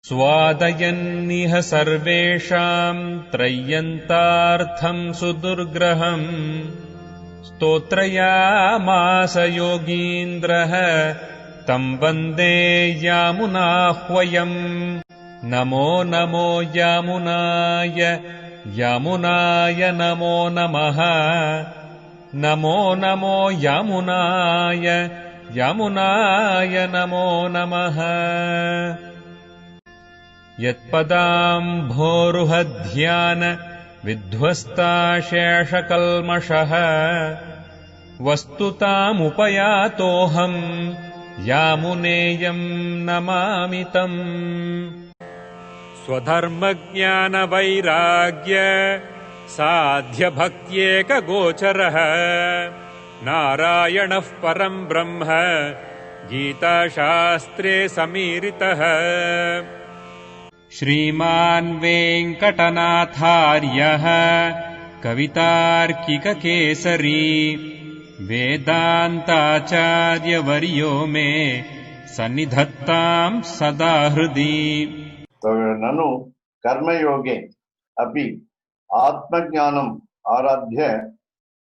स्वादयन्निह सर्वेषाम् त्रय्यन्तार्थम् सुदुर्ग्रहम् स्तोत्रयामास योगीन्द्रः तम् वन्दे यामुनाह्वयम् नमो नमो यामुनाय यामुनाय नमो नमः नमो नमो यामुनाय यामुनाय नमो नमः यत्पदाम्भोरुहध्यान विध्वस्ताशेषकल्मषः वस्तुतामुपयातोऽहम् यामुनेयम् नमामि तम् स्वधर्मज्ञानवैराग्य साध्यभक्त्येकगोचरः नारायणः परम् ब्रह्म गीताशास्त्रे समीरितः श्रीमान् वेङ्कटनाथार्यः कवितार्किककेसरी वेदान्ताचार्यवर्यो मे सन्निधत्ताम् सदा हृदि ननु कर्मयोगे अपि आत्मज्ञानम् आराध्य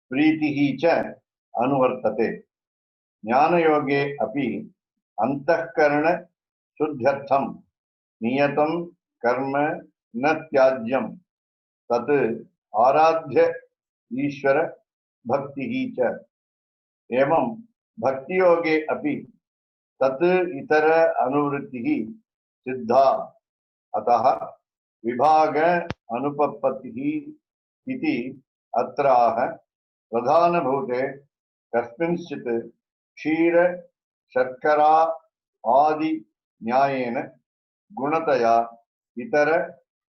प्रीतिः च अनुवर्तते। ज्ञानयोगे अपि अंतःकरण शुद्ध्यर्थं नियतं कर्म न त्याज्यं तत् आराध्य ईश्वर भक्तिः च। एवं भक्तियोगे अपि तत् इतर अनुवृत्तिः सिद्धा अतः विभाग अनुपपत्तिः इति अत्राह प्रधानभूते कस्मिंश्चित् क्षीर शर्करा आदि न्यायेन गुणतया इतर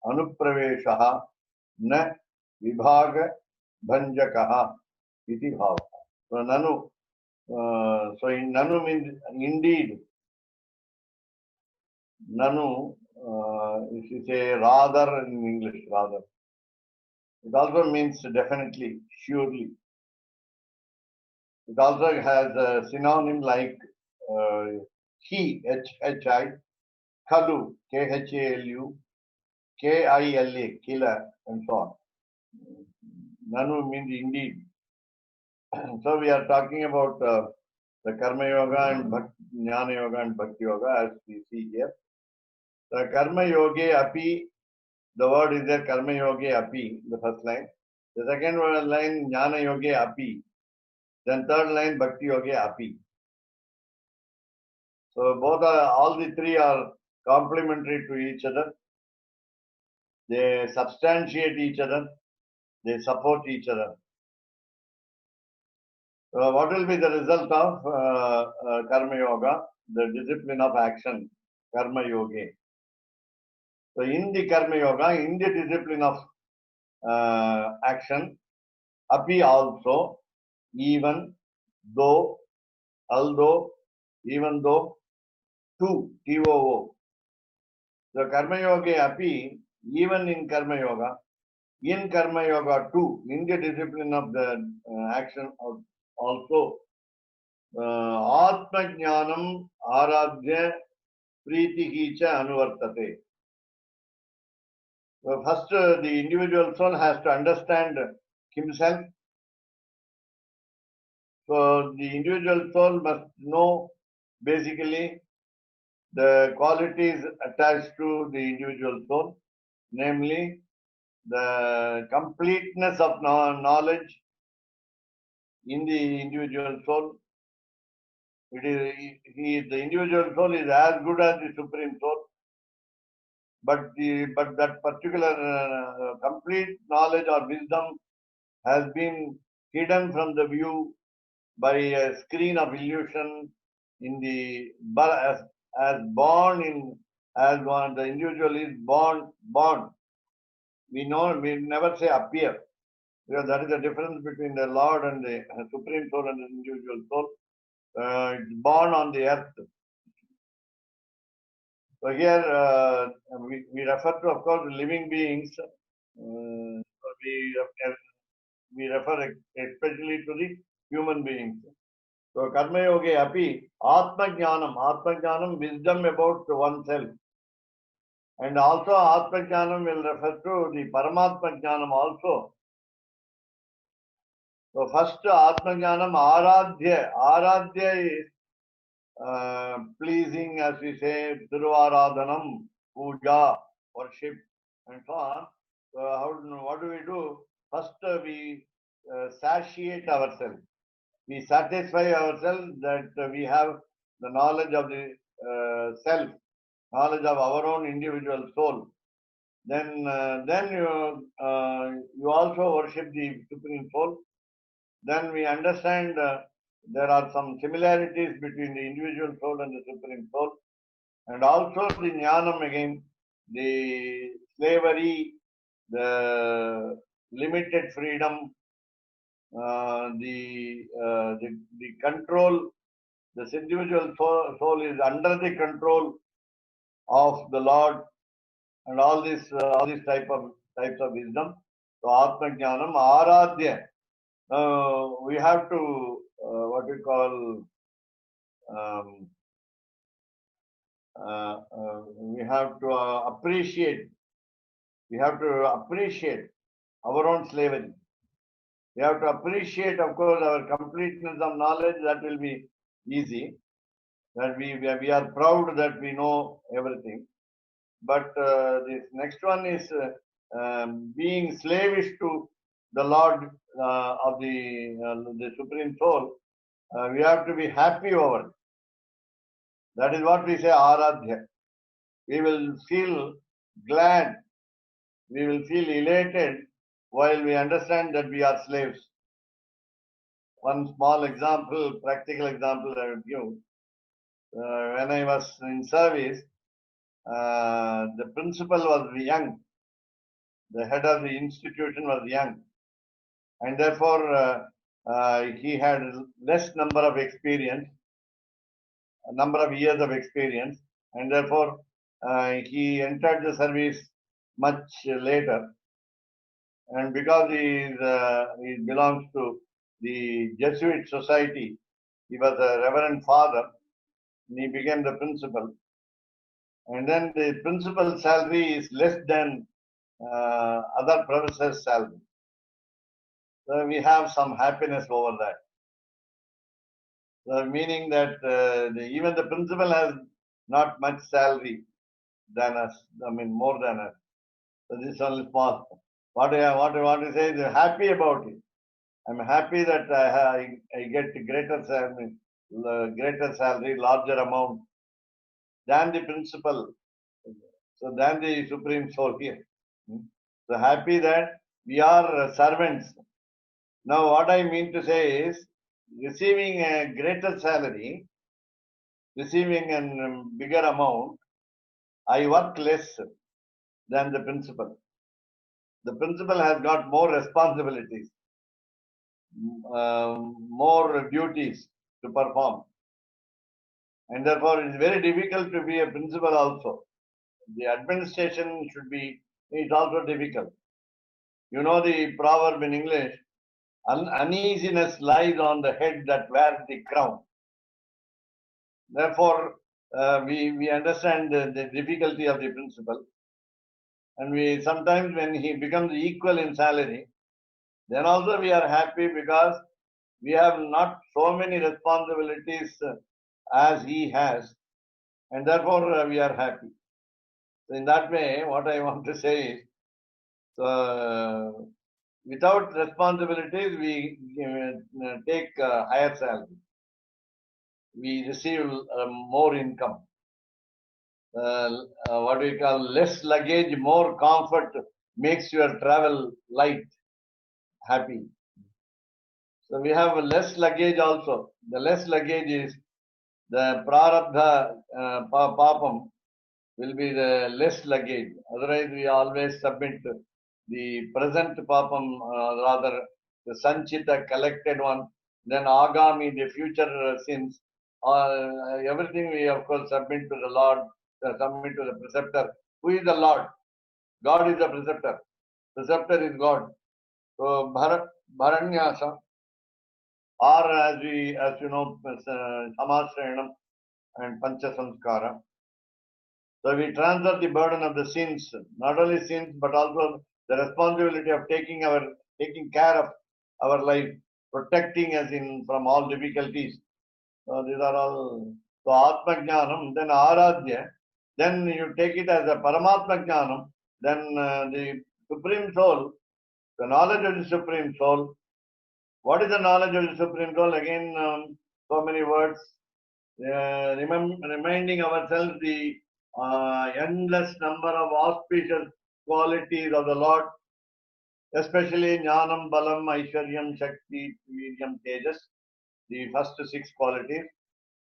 अनुप्रवेशः न विभाग भंजकः इति भावः. So nanu nanu means indeed. Nanu if you say rather in English, rather, it also means definitely, surely. It also has a synonym like he, H-H-I, Khalu, K-H-A-L-U, K-I-L-A, killer, and so on. Nanu means indeed. So we are talking about the Karma Yoga and Jnana Yoga and Bhakti Yoga as we see here. The Karma Yoge Api, the word is there, Karma Yoge Api, the first line. The second line, Jnana Yoge Api. Then third line, Bhakti Yoge Api. So both are, all the three are complementary to each other. They substantiate each other. They support each other. So what will be the result of Karma Yoga? The discipline of action, Karma Yoga. So in the Karma Yoga, in the discipline of action, Api also, even though, although, even though, to, T-O-O. So Karma Yoga Api, even in Karma Yoga too, in the discipline of the action also, Atma Jnanam Aradhya Pritihi cha Anuvartate. So first, the individual soul has to understand himself. So the individual soul must know basically the qualities attached to the individual soul, namely the completeness of knowledge in the individual soul. The individual soul is as good as the supreme soul, but that particular complete knowledge or wisdom has been hidden from the view by a screen of illusion in the as born in as one the individual is born. We never say appear, because that is the difference between the Lord and the supreme soul and the individual soul. It's born on the earth. So here we refer to, of course, living beings. We refer especially to the human beings. So Karma Yoga Api Atma Jnanam, wisdom about oneself. And also Atma Jnanam will refer to the Paramatma Jnanam also. So first Atma Jnanam Aradhya. Aradhya is pleasing, as we say, Thiruvaradhanam, Puja, worship, and so on. So what do we do? First we satiate ourselves. We satisfy ourselves that we have the knowledge of the self, knowledge of our own individual soul. Then you also worship the Supreme Soul. Then we understand there are some similarities between the individual soul and the Supreme Soul. And also the Jnanam again, the slavery, the limited freedom, the control. This individual soul is under the control of the Lord, and all these types of wisdom. So Atma Jnanam Aradhya. We have to what we call we have to appreciate. We have to appreciate our own slavery. We have to appreciate, of course, our completeness of knowledge. That will be easy. That we are proud that we know everything. But this next one is being slavish to the Lord of the Supreme Soul. We have to be happy over it. That is what we say Aradhya. We will feel glad, we will feel elated while we understand that we are slaves. One small example, practical example I will give. When I was in service, the principal was young. The head of the institution was young. And therefore, he had less number of experience, a number of years of experience. And therefore, he entered the service much later. And because he belongs to the Jesuit society, he was a reverend father, and he became the principal. And then the principal salary is less than other professors' salary. So we have some happiness over that. So meaning that even the principal has not much salary than us. I mean, more than us. So this is only small. What I want to say is happy about it. I'm happy that I get greater salary, larger amount than the principal, so than the Supreme Soul here. So happy that we are servants. Now, what I mean to say is, receiving a greater salary, receiving a bigger amount, I work less than the principal. The principal has got more responsibilities, more duties to perform. And therefore, it is very difficult to be a principal also. The administration is also difficult. You know the proverb in English, uneasiness lies on the head that wears the crown. Therefore, we understand the difficulty of the principal. And we sometimes, when he becomes equal in salary, then also we are happy because we have not so many responsibilities as he has, and therefore we are happy. So in that way, what I want to say is, without responsibilities, we take higher salary. We receive more income. What we call less luggage, more comfort makes your travel light, happy. So we have less luggage also. The less luggage is the prarabdha papam will be the less luggage. Otherwise, we always submit the present papam, rather the sanchita collected one, then agami, the future sins. Everything we of course submit to the Lord, submit to the preceptor. Who is the Lord? God is the preceptor. Preceptor is God. So bharanyasa, or as you know, samasranam and pancha samskara. So we transfer the burden of the sins, not only sins, but also the responsibility of taking care of our life, protecting us from all difficulties. So these are all. So Atma Jnanam, then Aradhya, then you take it as a Paramatma Jnanam, then the Supreme Soul, the knowledge of the Supreme Soul. What is the knowledge of the Supreme Soul? Again, so many words. Reminding ourselves the endless number of auspicious qualities of the Lord, especially Jnanam, Balam, Aishwaryam, Shakti, Viryam, Tejas, the first 6 qualities.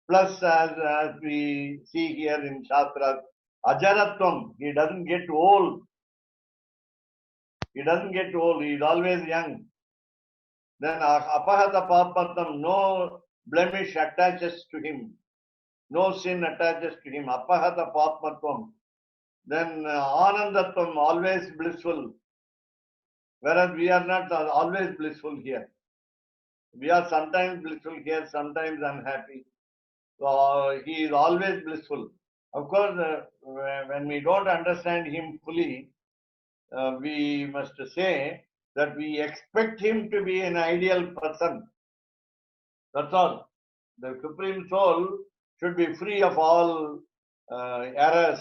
Plus, as we see here in Shastras, Ajaratvam, he doesn't get old. He doesn't get old. He is always young. Then Apahata Papatam, no blemish attaches to him. No sin attaches to him. Apahata Papatvam. Then Anandatvam, always blissful. Whereas we are not always blissful here. We are sometimes blissful here, sometimes unhappy. So he is always blissful. Of course, when we don't understand him fully, we must say that we expect him to be an ideal person. That's all. The Supreme Soul should be free of all errors.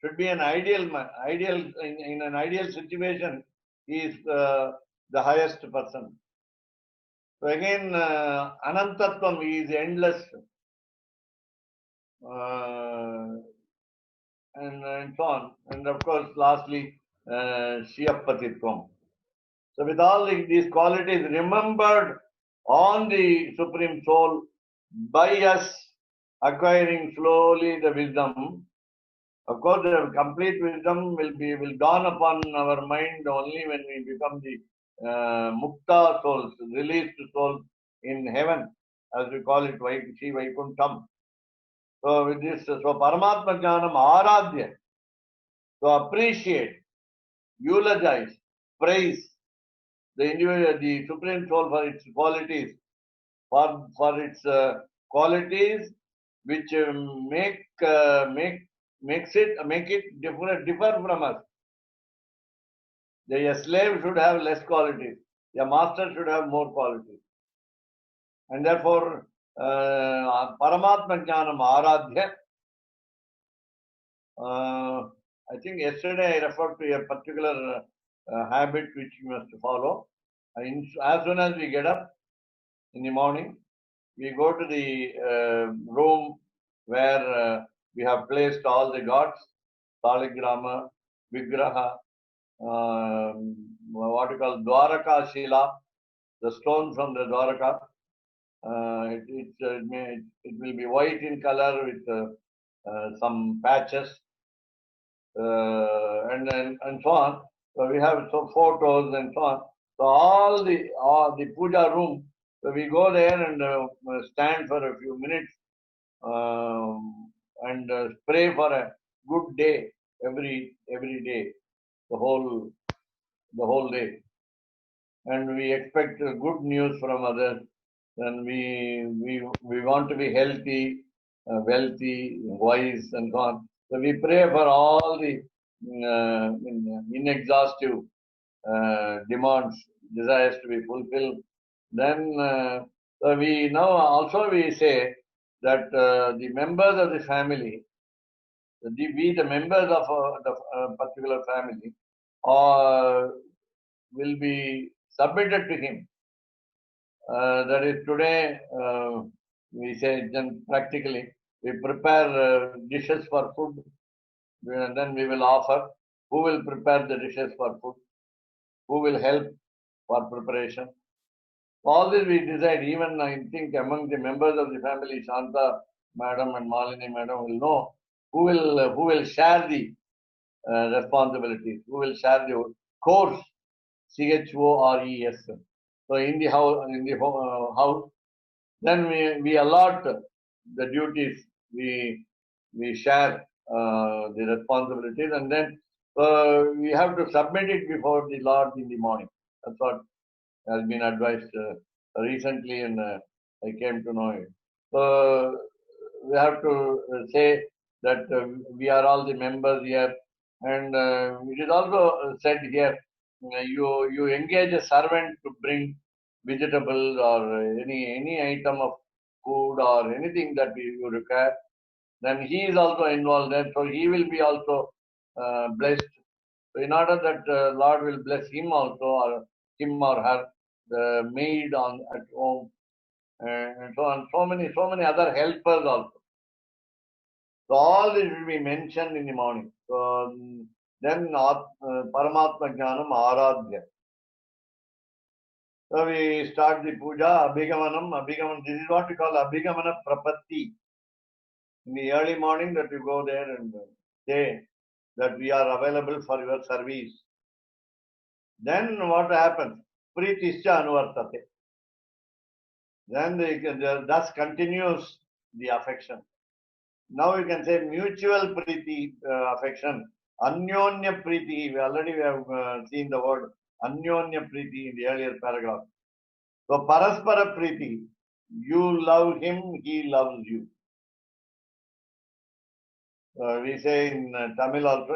Should be an ideal in an ideal situation. He is the highest person. So again, Anantatvam is endless, and so on. And of course, lastly, Shiyapatitvam. So with all these qualities remembered on the Supreme Soul by us acquiring slowly the wisdom. Of course, the complete wisdom will dawn upon our mind only when we become the mukta souls, released souls in heaven, as we call it, Shri Vaikuntham. So with this, so Paramatma Jnanam Aradhya, to appreciate, eulogize, praise the individual, the Supreme Soul for its qualities, for its qualities which make it differ from us. A slave should have less qualities. A master should have more qualities. And therefore, Paramatma Jnanam Aradhya. I think yesterday I referred to a particular habit which you must follow. As soon as we get up in the morning, we go to the room where we have placed all the gods, Saligrama, Vigraha, what you call Dwaraka Shila, the stone from the Dwaraka. It will be white in color with some patches and so on. So we have photos and so on. So all the puja room. So we go there and stand for a few minutes and pray for a good day every day, the whole day, and we expect good news from others. And we want to be healthy, wealthy, wise, and so on. So we pray for all the inexhaustive demands, desires to be fulfilled. Then so we now also we say that the members of the family, the members of the particular family, will be submitted to him. That is today we say practically we prepare dishes for food, and then we will offer who will prepare the dishes for food, who will help for preparation. All this we decide. Even I think among the members of the family, Shanta Madam and Malini Madam will know who will share the responsibilities, who will share the course, CHORES. So in the house, then we allot the duties, we share the responsibilities, and then we have to submit it before the Lord in the morning. That's what has been advised recently, and I came to know it. So we have to say that we are all the members here. And it is also said here, you engage a servant to bring vegetables or any item of food or anything that you require, then he is also involved there, so he will be also blessed. So in order that Lord will bless him also, or him or her, the maid at home, and so on, so many other helpers also. So all this will be mentioned in the morning. So then Paramatma Jnanam Aradhya. So we start the puja, Abhigamanam. This is what we call Abhigamana Prapatti. In the early morning that you go there and say that we are available for your service. Then what happens? Pritischa Anuvartate. Then thus continues the affection. Now you can say mutual priti affection. Anyonya priti. We already have seen the word Anyonya priti in the earlier paragraph. So Paraspara priti. You love him, he loves you. We say in Tamil also,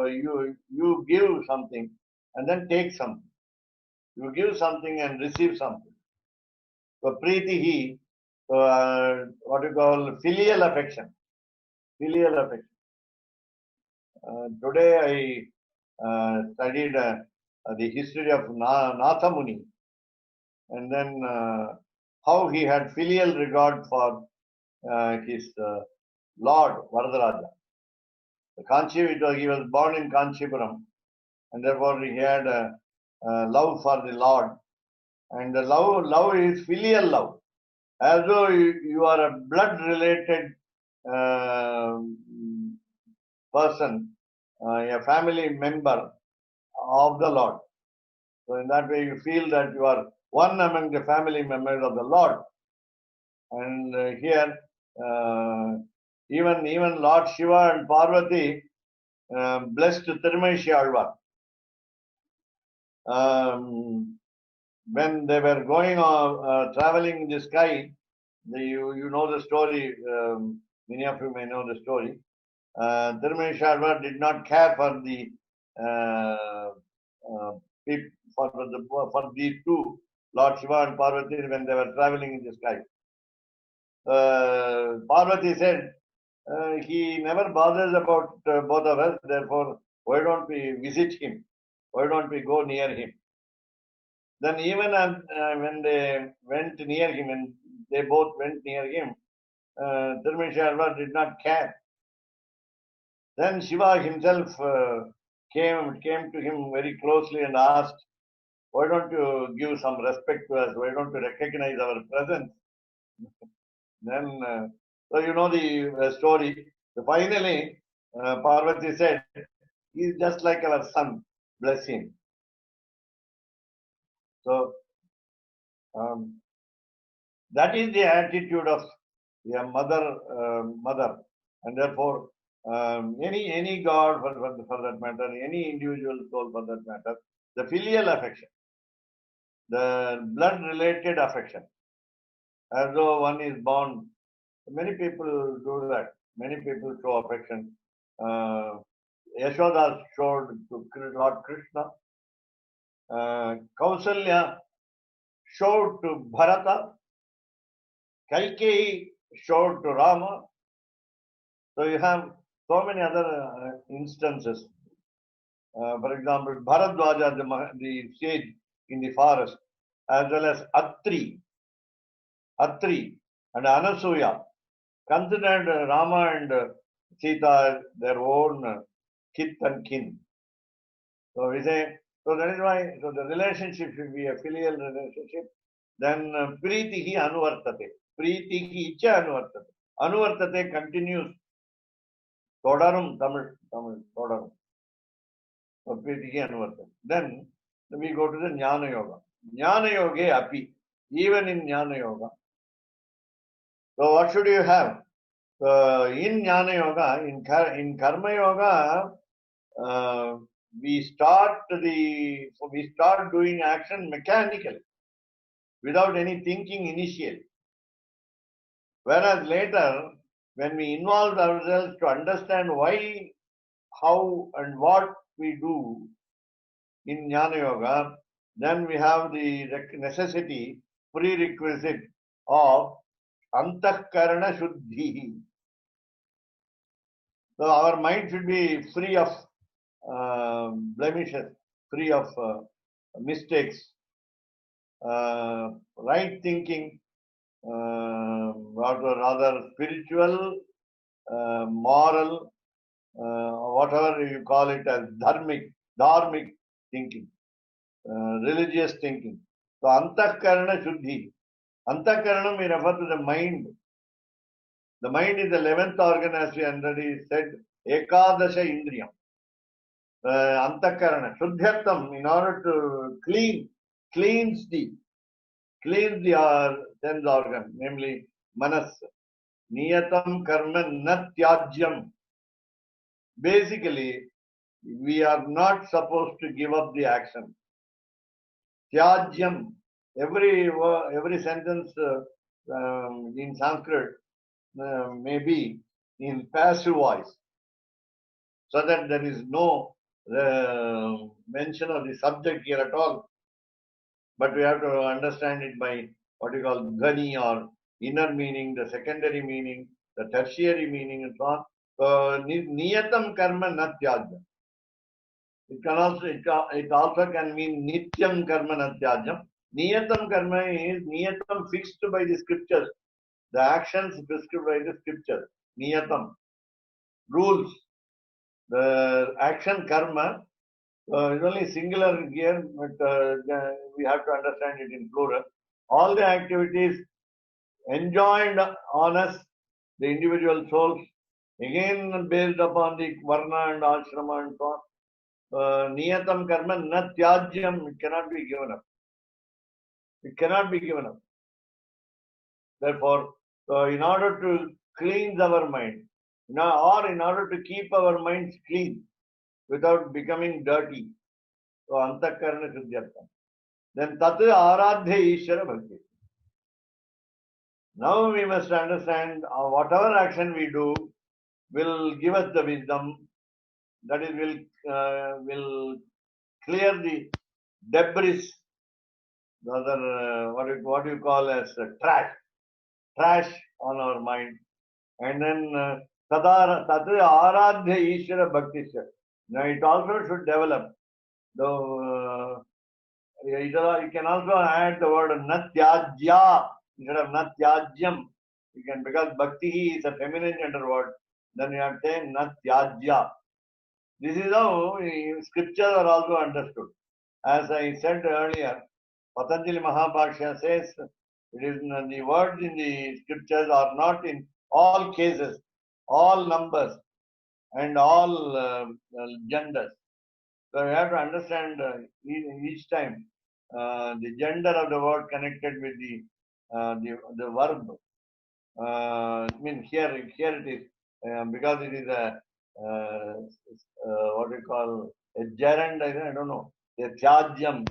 you give something and then take something. You give something and receive something. So priti, what you call filial affection. Filial affection. Today I studied the history of Natha Muni, and then how he had filial regard for his Lord Varadaraja. He was born in Kanchipuram, and therefore he had love for the Lord. And the love is filial love, as though you are a blood-related person, a family member of the Lord. So in that way, you feel that you are one among the family members of the Lord. And here, even Lord Shiva and Parvati blessed Tirumaishi Alvar. When they were going traveling in the sky, you know the story. Many of you may know the story. Tirumaishi Alvar did not care for the for these two, Lord Shiva and Parvati, when they were traveling in the sky. Parvati said, he never bothers about both of us, therefore, why don't we visit him? Why don't we go near him? Then even when they went near him, and they both went near him, Tirumaishi Alvar did not care. Then Shiva himself came to him very closely and asked, why don't you give some respect to us? Why don't you recognize our presence? Then, so you know the story. So finally, Parvati said, he's just like our son, bless him. So, that is the attitude of a mother. And therefore, any God for that matter, any individual soul for that matter, the filial affection, the blood-related affection, as though one is born. Many people do that. Many people show affection. Yashoda showed to Lord Krishna. Kausalya showed to Bharata. Kaikeyi showed to Rama. So you have so many other instances. For example, Bharadwaja, the sage in the forest, as well as Atri and Anasuya, considered Rama and Sita their own kith and kin. So we say, so that is why, so the relationship should be a filial relationship. Then Pritihi Anuvartate. Pritihi Icha Anuvartate. Anuvartate continues. Todarum, Tamil, Todarum. So Pritihi Anuvartate. Then we go to the Jnana Yoga. Jnana Yoga Api. Even in Jnana Yoga. So what should you have? In Jnana Yoga, in Karma Yoga, we start doing action mechanically, without any thinking initially. Whereas later, when we involve ourselves to understand why, how, and what we do in Jnana Yoga, then we have the necessity, prerequisite of Antahkarana Shuddhi. So our mind should be free of blemishes, free of mistakes, right thinking, or rather spiritual, moral, whatever you call it as dharmic thinking, religious thinking. So Antahkarana Shuddhi. Antahkarana we refer to the mind. The mind is the 11th organ, as we already said, Ekadasha Indriyam. Antahkarana, Shuddhyartham, in order to cleanse the sense organ, namely Manas. Niyatam karma natyajyam. Basically, we are not supposed to give up the action. Tyajyam, every sentence in Sanskrit may be in passive voice, so that there is no mention of the subject here at all. But we have to understand it by what you call dhani, or inner meaning, the secondary meaning, the tertiary meaning, and so on. So niyatam karma natyajyam. It also can mean nityam karma natyajyam. Niyatam karma is niyatam, fixed by the scriptures. The actions prescribed by the scripture. Niyatam, rules. The action karma is only singular here, but we have to understand it in plural. All the activities enjoined on us, the individual souls, again based upon the varna and ashrama and so on. Niyatam karma na tyajyam, it cannot be given up. It cannot be given up. Therefore, in order to cleanse our mind, or in order to keep our minds clean without becoming dirty, so Antahkarana Shuddhyartham. Then Tatu Aradhya Ishvara Bhakti. Now we must understand whatever action we do will give us the wisdom, that is, will clear the debris, the other what you call as trash on our mind, and then Tatu Aradhya Ishvara Bhakti. Now it also should develop. Though you can also add the word Natyajya instead of Natyajyam. You can, because Bhakti is a feminine gender word, then you have to say Natyajya. This is how scriptures are also understood. As I said earlier, Patanjali Mahabhashya says it is the words in the scriptures are not in all cases, all numbers, and all genders. So you have to understand each time the gender of the word connected with the verb. I mean, here it is, because it is a what we call a gerund. I don't know. A tyajyam.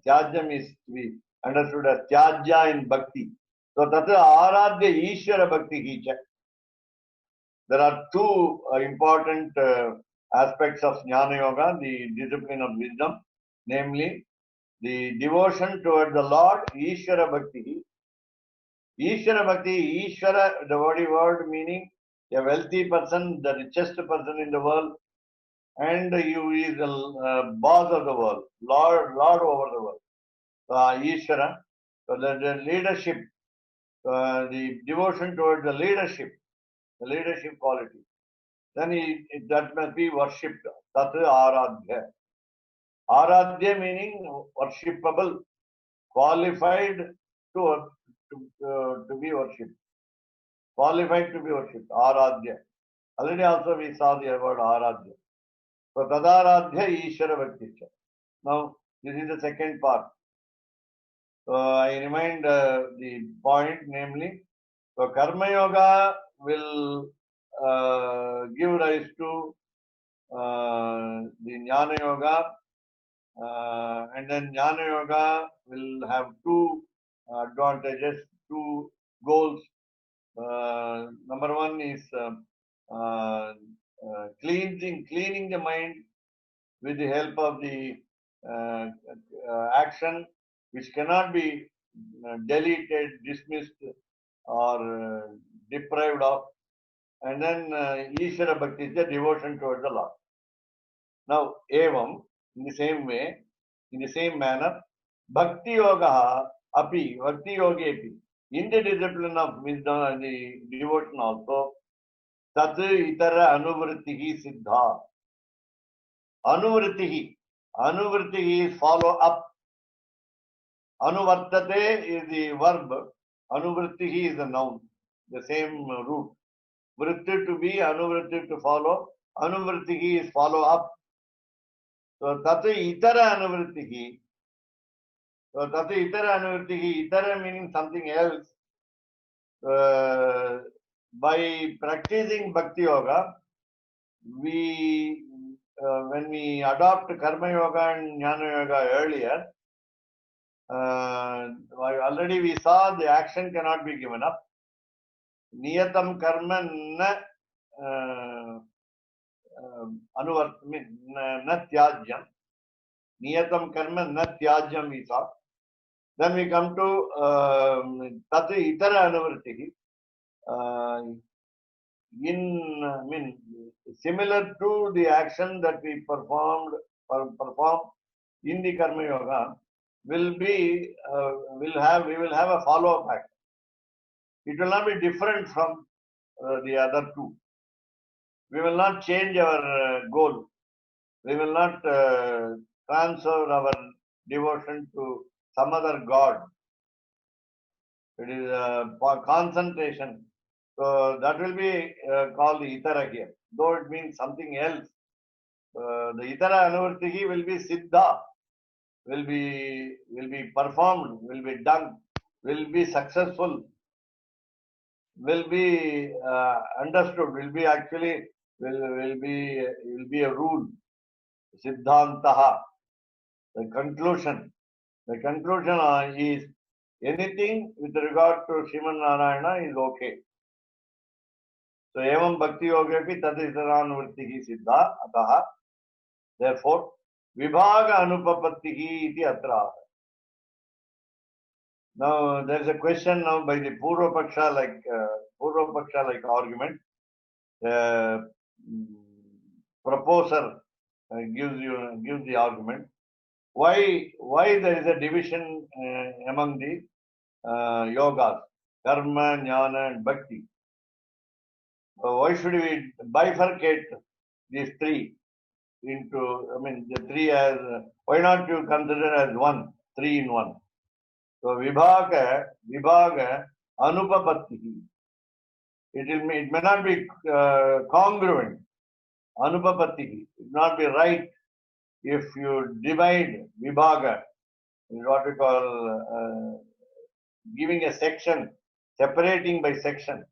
Tyajyam is to be understood as tyajya in bhakti. So tatra aradhya ishvara bhakti hicha. There are two important aspects of Jnana Yoga, the discipline of wisdom, namely the devotion toward the Lord, Ishvara Bhakti. Ishvara Bhakti, Ishvara, the very word meaning a wealthy person, the richest person in the world, and you is the boss of the world, Lord over the world. Ishvara, so the leadership, the devotion toward the leadership quality. Then that must be worshipped. Tat Aradhya. Aradhya meaning worshipable, qualified to be worshipped. Qualified to be worshipped. Aradhya. Already also we saw the word Aradhya. So Tadaradhya Ishvara Bhakti. Now this is the second part. So I remind the point, namely, so Karma Yoga will give rise to the Jnana Yoga, and then Jnana Yoga will have two advantages, two goals. Number one is cleaning the mind with the help of the action which cannot be deleted, dismissed, or deprived of. And then Ishvara Bhakti is the devotion towards the Lord. Now, evam, in the same way, in the same manner, Bhakti Yoga api, Bhakti Yogi api, in the discipline of wisdom and the devotion also, Tat itara anuvrittihi siddha. Anuvrittihi is follow up. Anuvartate is the verb. Anuvrittihi is the noun. The same root. Vritti to be, anuvritti to follow. Anuvrittihi is follow up. So tatu itara anuvrittihi. So tatu itara anuvrittihi. Itara meaning something else. By practicing Bhakti Yoga, we when we adopt Karma Yoga and Jnana Yoga earlier, already we saw the action cannot be given up. Niyatam karma na tyajyam. Niyatam karma na tyajyam we saw. Then we come to Tatu itara anuvrittihi. Similar to the action that we perform in the Karma Yoga, we will have a follow-up act. It will not be different from the other two. We will not change our goal. We will not transfer our devotion to some other god. It is concentration. So that will be called the itara here, though it means something else. The itara anuvrittihi will be siddha, will be performed, will be done, will be successful, will be understood, will be actually will be a rule. Siddhantaha. The conclusion. The conclusion is anything with regard to Sriman Narayana is okay. So evam bhakti yogepi tad itaranuvrittihi siddha ataha. Therefore, vibhaga anupapattihi iti atra. Now there is a question now by the Purva Paksha like argument. Proposer gives the argument. Why there is a division among the yogas, karma, jnana, and bhakti? Why should we bifurcate these three into? The three as why not you consider as one, three in one? So vibhaga, anupapattihi. It may not be congruent. Anupapattihi. It will not be right if you divide vibhaga, is what we call giving a section, separating by section.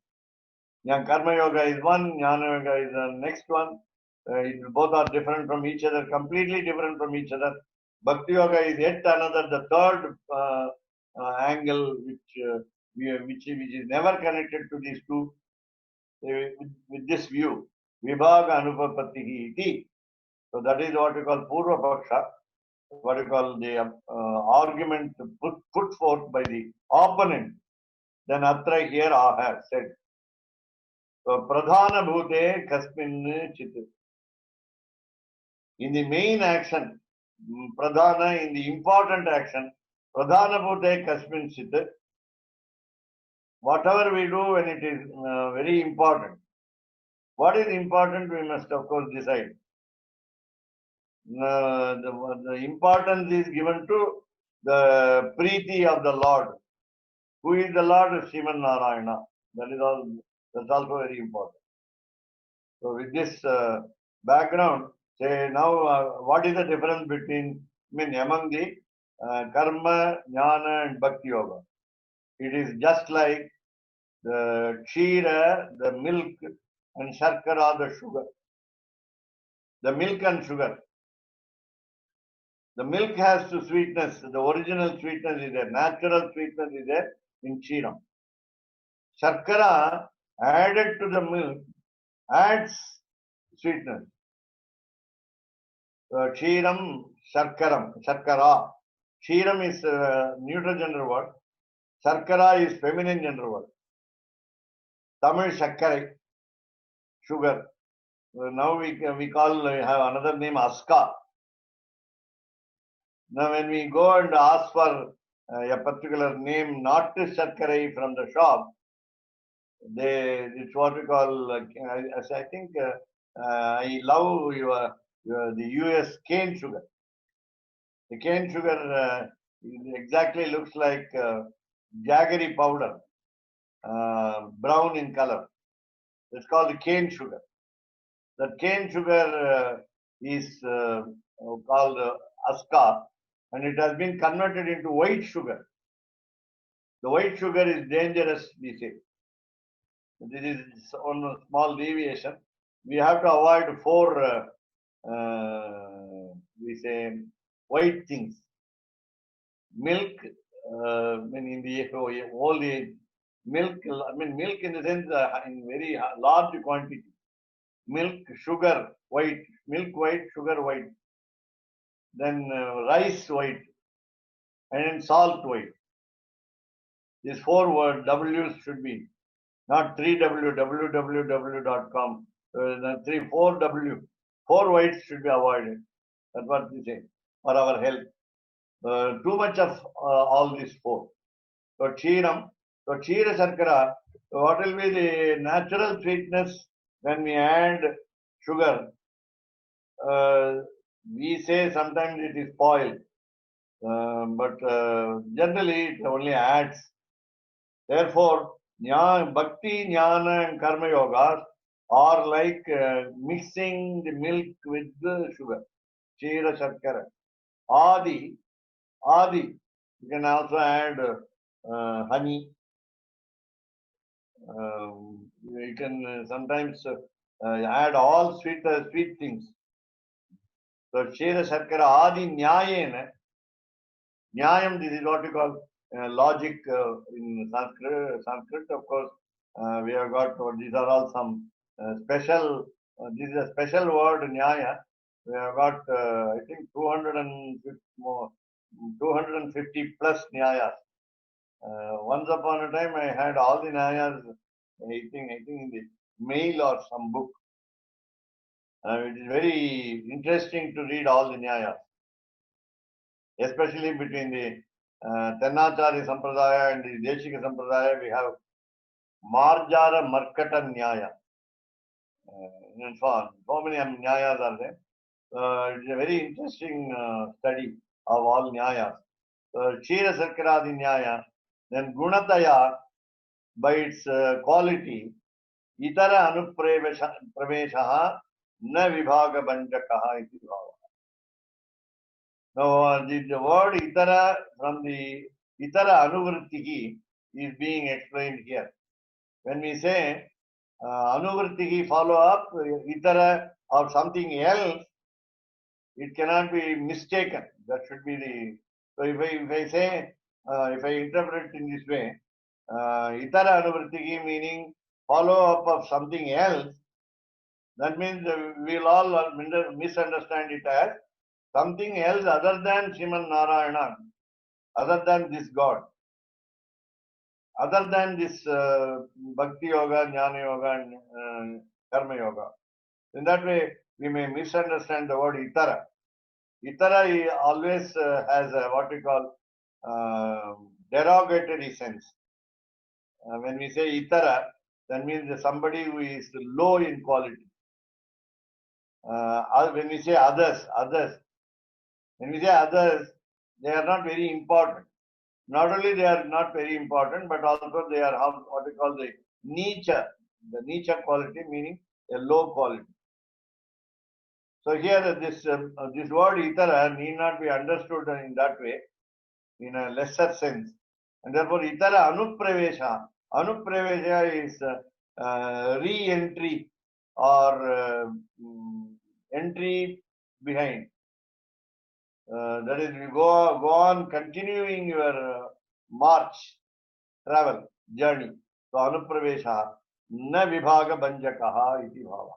Karma Yoga is one, Jnana Yoga is the next one. Both are different from each other, completely different from each other. Bhakti Yoga is yet another, the third angle which is never connected to these two. With this view, Vibhaga Anupapattihi iti. So that is what we call Purva Paksha, what we call the argument put forth by the opponent. Then Atra here I have said. So Pradhana Bhute Kasmin Chit. In the main action, Pradhana, in the important action, Pradhana Bhute Kasmin Chit. Whatever we do when it is very important. What is important, we must of course decide. The importance is given to the Preeti of the Lord. Who is the Lord? Sriman Narayana. That's also very important. So with this background, say now what is the difference between, among the karma, jnana and bhakti yoga? It is just like the kshira, the milk, and sharkara, the sugar. The milk and sugar. The milk has to sweetness, the original sweetness is there, natural sweetness is there in kshiram. Sharkara added to the milk adds sweetness. Kshiram, Sharkara. Kshiram is neutral gender word. Sharkara is feminine gender word. Tamil Shakkare, sugar. Now we have another name, Aska. Now when we go and ask for a particular name, not Shakkare from the shop, it's what we call, I think, I love the US cane sugar. The cane sugar exactly looks like jaggery powder, brown in color. It's called cane sugar. That cane sugar is called aska, and it has been converted into white sugar. The white sugar is dangerous, we say. This is one small deviation. We have to avoid four, we say, white things. Milk, in the old age, milk, milk in the sense in very large quantity. Milk, sugar, white, milk white, sugar white. Then rice white, and then salt white. These four words, W's should be, not 3W, www.com. Four W. Four whites should be avoided. That's what we say, for our health. Too much of all these four. So Kshiram, so Kshira Sarkara, so what will be the natural sweetness when we add sugar? We say sometimes it is spoiled, but generally it only adds. Therefore, Bhakti, Jnana and Karma Yogas are like mixing the milk with the sugar. Kshira Sarkara. Adi, you can also add honey. You can sometimes add all sweet things. So Kshira Sarkara Adi Nyayena. Nyayam, this is what we call logic in Sanskrit, of course, we have got, these are all some special, this is a special word, Nyaya. We have got, I think, 250 plus Nyayas. Once upon a time, I had all the Nyayas, I think in the mail or some book. It is very interesting to read all the Nyayas, especially between the Tennachari Sampradaya and the Deshika Sampradaya. We have Marjara Markata Nyaya, and so on. So many Nyayas are there. It's a very interesting study of all Nyayas. Kshira Sarkaradi Nyaya, then Gunataya, by its quality, Itara Anupraveshaha Na Vibhaga Banjakaha iti bhava. Now, the word Itara from the Itara Anuvrittiki is being explained here. When we say Anuvrittiki follow up, Itara or something else, it cannot be mistaken. That should be the. So if I say, if I interpret it in this way, Itara Anuvrittiki meaning follow up of something else, that means we'll all misunderstand it as something else other than Sriman Narayana, other than this God, other than this Bhakti Yoga, Jnana Yoga, and Karma Yoga. In that way, we may misunderstand the word Itara. Itara always has what we call derogatory sense. When we say Itara, that means somebody who is low in quality. When we say others, when we say others, they are not very important. Not only they are not very important, but also they are what we call the Nicha. The Nicha quality meaning a low quality. So here this word Itara need not be understood in that way, in a lesser sense. And therefore Itara Anupravesha. Anupravesha is re-entry or entry behind. That is, you go on continuing your march, travel, journey. So anupravesha na vibhaga banjakaha iti bhava.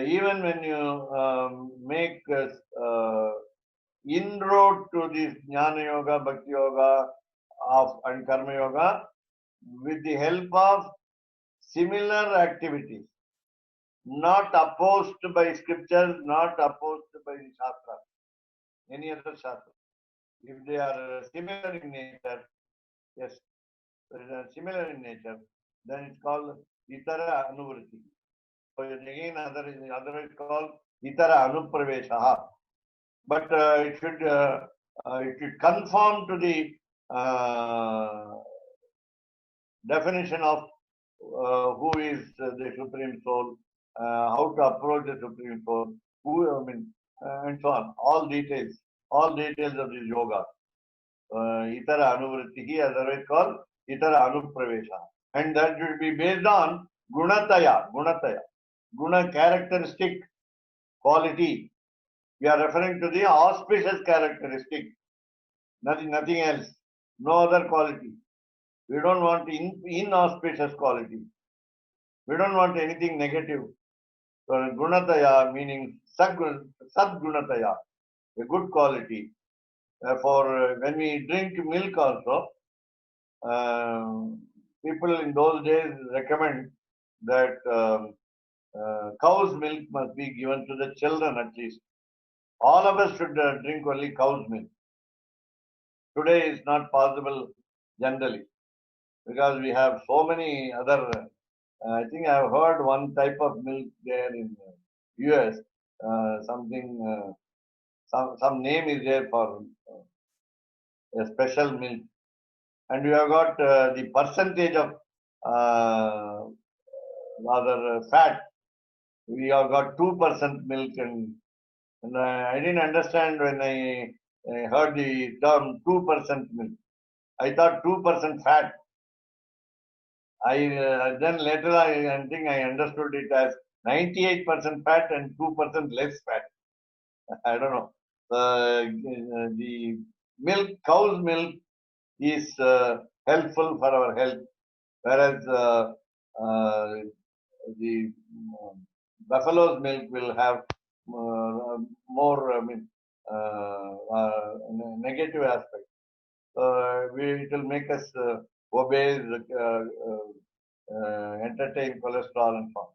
Even when you make inroad to this Jnana Yoga, Bhakti Yoga and Karma Yoga with the help of similar activities, not opposed by scriptures, not opposed by the Shastra, any other Shastra. If they are similar in nature, yes, similar in nature, then it's called Itara Anuvritti. So again, otherwise called Itara Anupravesha. But it should conform to the definition of who is the Supreme Soul, how to approach the Supreme Soul, and so on. All details of this yoga. Itara Anuvritti, otherwise called Itara Anupravesha. And that should be based on Gunataya. Guna, characteristic, quality. We are referring to the auspicious characteristic. Nothing else. No other quality. We don't want inauspicious quality. We don't want anything negative. So Gunataya meaning Sadgunataya, a good quality. Therefore, when we drink milk also, people in those days recommend that cow's milk must be given to the children at least. All of us should drink only cow's milk. Today is not possible generally because we have so many other. I think I have heard one type of milk there in US. Some name is there for a special milk, and we have got the percentage of rather fat. We have got 2% milk, and I didn't understand when I heard the term 2% milk. I thought 2% fat. Then later I think I understood it as 98% fat and 2% less fat. I don't know. The milk, cow's milk, is helpful for our health, whereas the buffalo's milk will have more negative aspects. It will make us obese, entertain cholesterol and so on.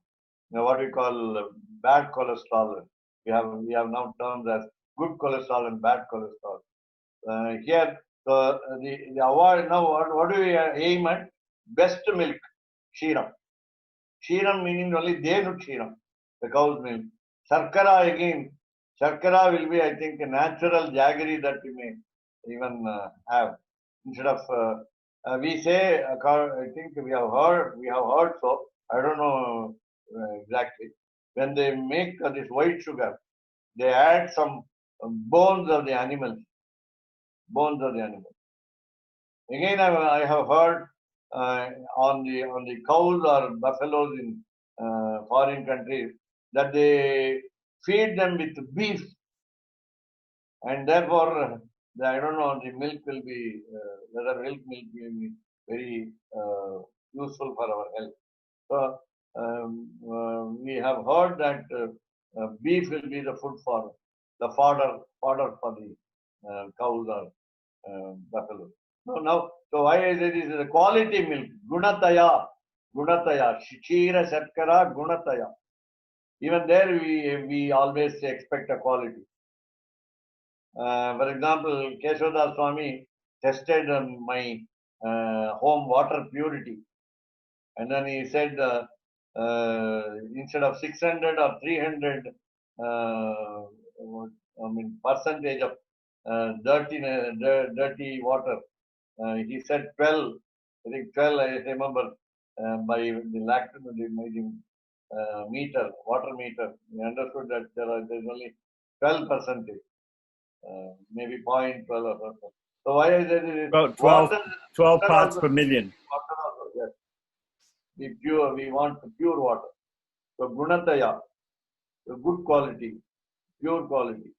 Now, what we call bad cholesterol, we have now terms as good cholesterol and bad cholesterol. Here, the award now, what do we aim at? Best milk, Shiram. Shiram meaning only Denut Shiram, the cow's milk. Sharkara again, Sharkara will be, I think, a natural jaggery that we may even have. Instead of, we say, I think we have heard so, I don't know exactly. When they make this white sugar, they add some bones of the animals. Again, I have heard on the cows or buffaloes in foreign countries that they feed them with beef, and therefore I don't know the milk will be whether milk will be very useful for our health. So we have heard that beef will be the food for the fodder for the cows or buffalo. So why is it is a quality milk? Gunataya, Shira Shatkara, Gunataya. Even there we always expect a quality. For example, Keshoda Swami tested my home water purity, and then he said instead of 600 or 300 percentage of dirty water, he said 12. I think 12. I remember by the meter, water meter. We understood that there's only 12%, maybe 0.12 or something. So why is it? About 12 parts per million. Water also, yes. We want pure water. So Gunataya, so good quality, pure quality.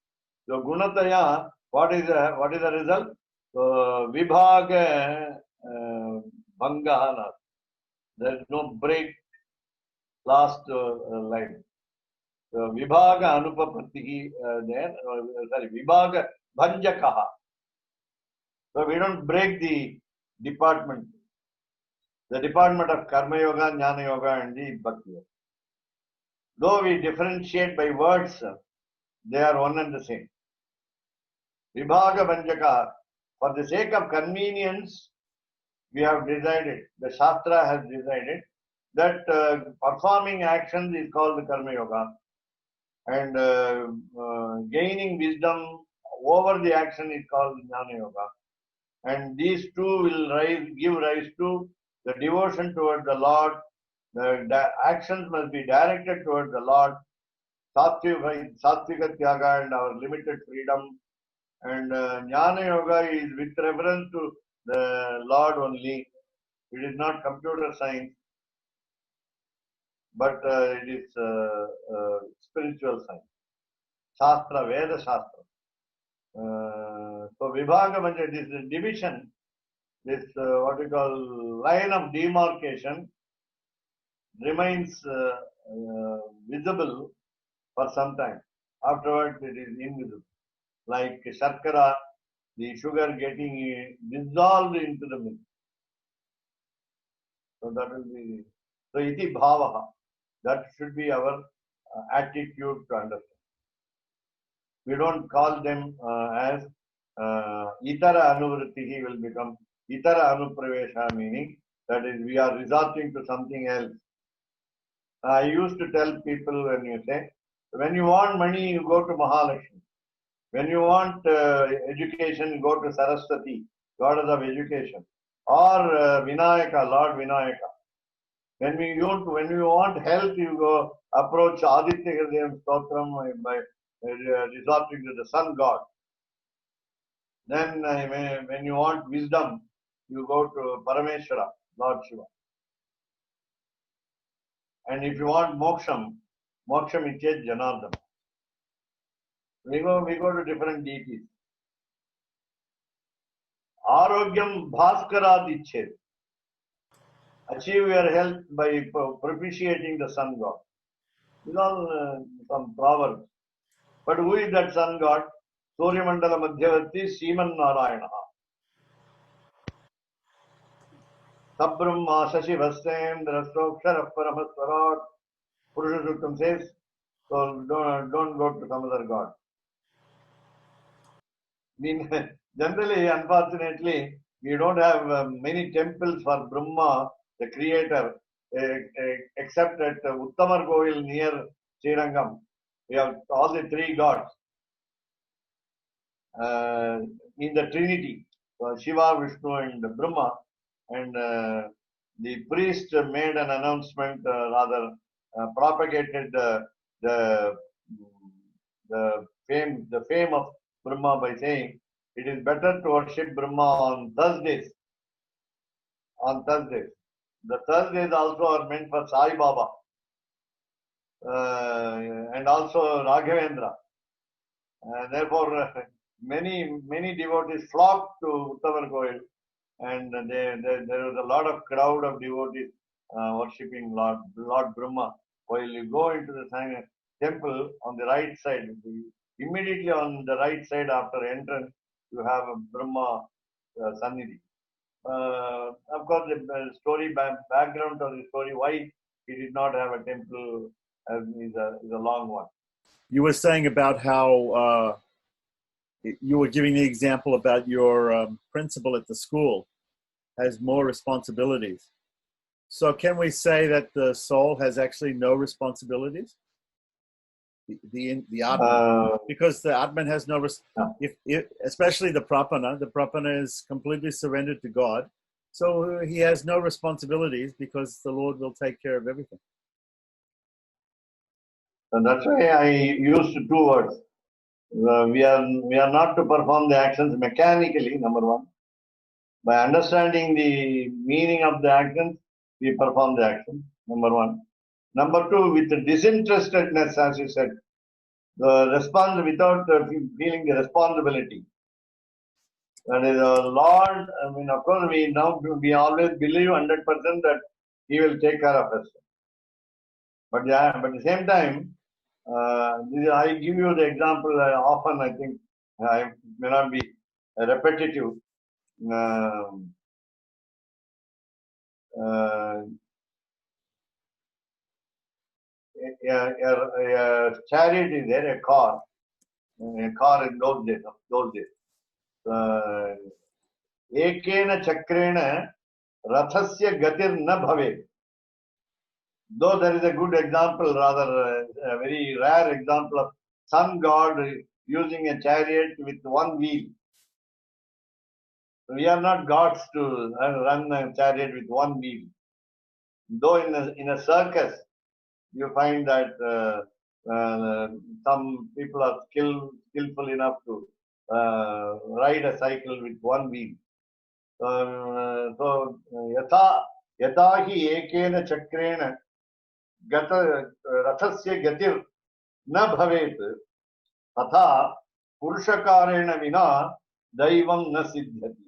So Gunataya, what is the result? So Vibhaga Bhangaha nasti. There is no break, last line. So, Vibhaga Anupapatihi there, Vibhaga Bhanjakaha. So we don't break the department. The department of Karma Yoga, Jnana Yoga and the Bhakti Yoga. Though we differentiate by words, they are one and the same. Vibhaga Bhanjaka, for the sake of convenience, we have decided, the Shastra has decided, that performing actions is called Karma Yoga, and gaining wisdom over the action is called Jnana Yoga. And these two will give rise to the devotion towards the Lord. The actions must be directed towards the Lord. Sattvika Tyaga and our limited freedom. And Jnana Yoga is with reference to the Lord only. It is not computer science, but it is spiritual science. Shastra, Veda Shastra. So Vibhaga Bhanjaka, this division, this what we call line of demarcation remains visible for some time. Afterwards, it is invisible. Like Sharkara, the sugar getting dissolved into the milk. So that will be, so iti bhavaha. That should be our attitude to understand. We don't call them as itara anuvrittihi will become itara anupravesha, meaning that is we are resorting to something else. I used to tell people when you say, when you want money, you go to Mahalakshmi. When you want education, go to Saraswati, goddess of education, or Vinayaka, Lord Vinayaka. When you want health, you go approach Aditya Hridayam Stotram by resorting to the sun god. Then when you want wisdom, you go to Parameshwara, Lord Shiva. And if you want moksham is Janardana. We go to different deities. Arogyam Bhaskara Dichet. Achieve your health by propitiating the sun god. These are some proverbs. But who is that sun god? Surya Mandala Madhyavati Sriman Narayana. Sabbrahma Shashi Vasendra Stokshara Paramaswarat. Purusha Suktam says, so don't go to some other god. Generally, unfortunately, we don't have many temples for Brahma, the creator, except at Uttamar Govil near Srirangam. We have all the three gods in the Trinity, Shiva, Vishnu and Brahma. And the priest made an announcement, propagated the fame of Brahma by saying, it is better to worship Brahma on Thursdays. The Thursdays also are meant for Sai Baba and also Raghavendra. Therefore, many devotees flock to Uttavar Goel, and there was a lot of crowd of devotees worshipping Lord Brahma. While you go into the temple on the right side, immediately on the right side after entrance, you have a Brahma Sannidhi. Of course, the story background of the story, why he did not have a temple is a long one. You were saying about how you were giving the example about your principal at the school has more responsibilities. So can we say that the soul has actually no responsibilities? The Atman, because the Atman has no especially the Prapana is completely surrendered to God, so he has no responsibilities because the Lord will take care of everything. And that's why I used two words. We are not to perform the actions mechanically, number one. By understanding the meaning of the actions, we perform the action, number one. Number two, with the disinterestedness, as you said, the response without feeling the responsibility. That is our Lord. I mean, of course, we always believe 100% that He will take care of us. But yeah, but at the same time, I give you the example. Often, I think I may not be repetitive. Um uh, a chariot is there, a car in those days. Ekena chakrena rathasya gatir na bhave. Though there is a good example, rather a very rare example of sun god using a chariot with one wheel. We are not gods to run a chariot with one wheel. Though in a circus, you find that some people are skillful enough to ride a cycle with one wheel. So yata hi ekena chakrena gata rathasya gatir na bhavet तथा पुरुषकारेण विना दैवं न सिद्ध्यति.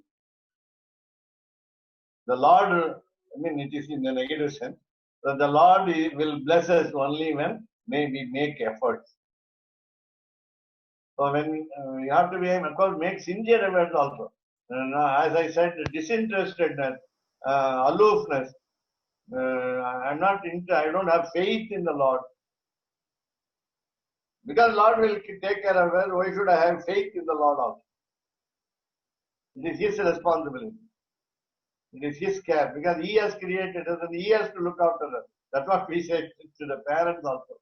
The Lord, I mean, it is in the negative sense, that the Lord will bless us only when we make efforts. So when you have to be, of course, make sincere efforts also. And as I said, disinterestedness, aloofness. I don't have faith in the Lord. Because Lord will take care of us, why should I have faith in the Lord also? It is His responsibility. It is His care, because He has created us and He has to look after us. That's what we say to the parents also.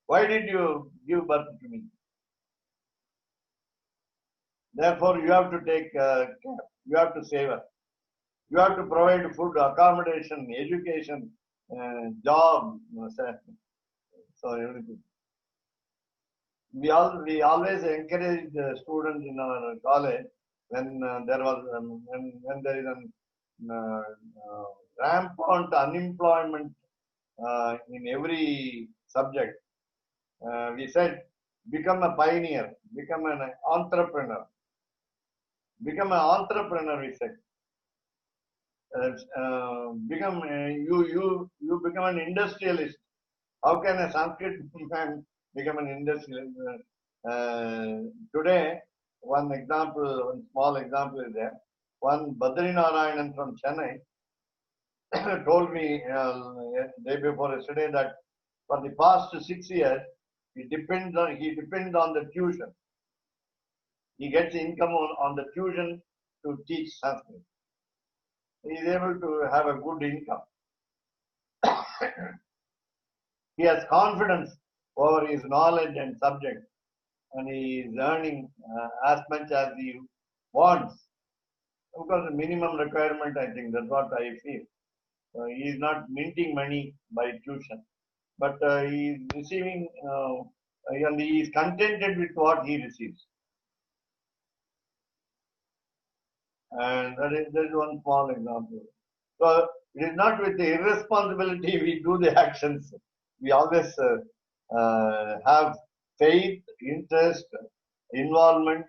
Why did you give birth to me? Therefore, you have to take care. You have to save us. You have to provide food, accommodation, education, job, so everything. We always encourage the students in our college when there is an rampant unemployment in every subject. We said, become a pioneer, become an entrepreneur. Become an entrepreneur, we said. You become an industrialist. How can a Sanskrit man become an industrialist? Today, one small example is there. One Badrinarayanan from Chennai told me day before yesterday that for the past 6 years he depends on the tuition. He gets income on the tuition to teach Sanskrit. He is able to have a good income. He has confidence over his knowledge and subject, and he is earning as much as he wants. Of course, the minimum requirement, I think, that's what I feel. He is not minting money by tuition, but he is receiving, and he is contented with what he receives. And that is one small example. So it is not with the irresponsibility we do the actions. We always have faith, interest, involvement,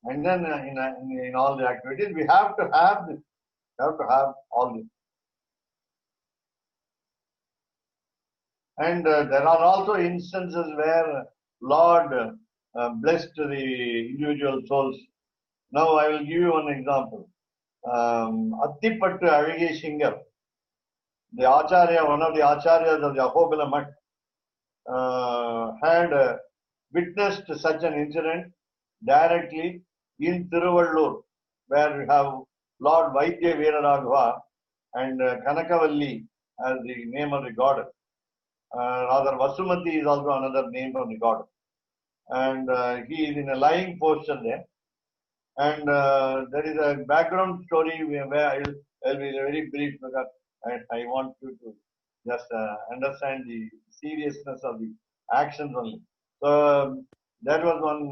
and then in all the activities we have to have this. We have to have all this. And there are also instances where Lord blessed the individual souls. Now I will give you one example. Attipattu Avige Shingar, the Acharya, one of the Acharyas of the Ahobila Mutt, had witnessed such an incident directly in Tiruvallur, where we have Lord Vaidya Veeraraghava and Kanakavalli as the name of the goddess. Rather, Vasumati is also another name of the goddess. And he is in a lying posture there. And there is a background story where I'll be very brief because I want you to just understand the seriousness of the actions only. So there was one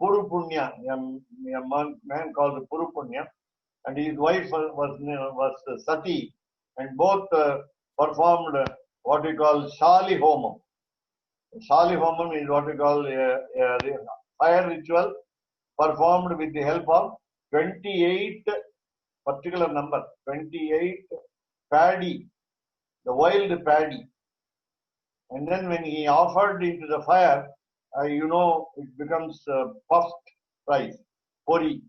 Puru Punya, a man called Puru Punya, and his wife was Sati, and both performed what we call Shali Homam. Shali Homam is what we call a fire ritual performed with the help of 28 particular number, 28 paddy, the wild paddy. And then when he offered into the fire, it becomes puffed rice, pori.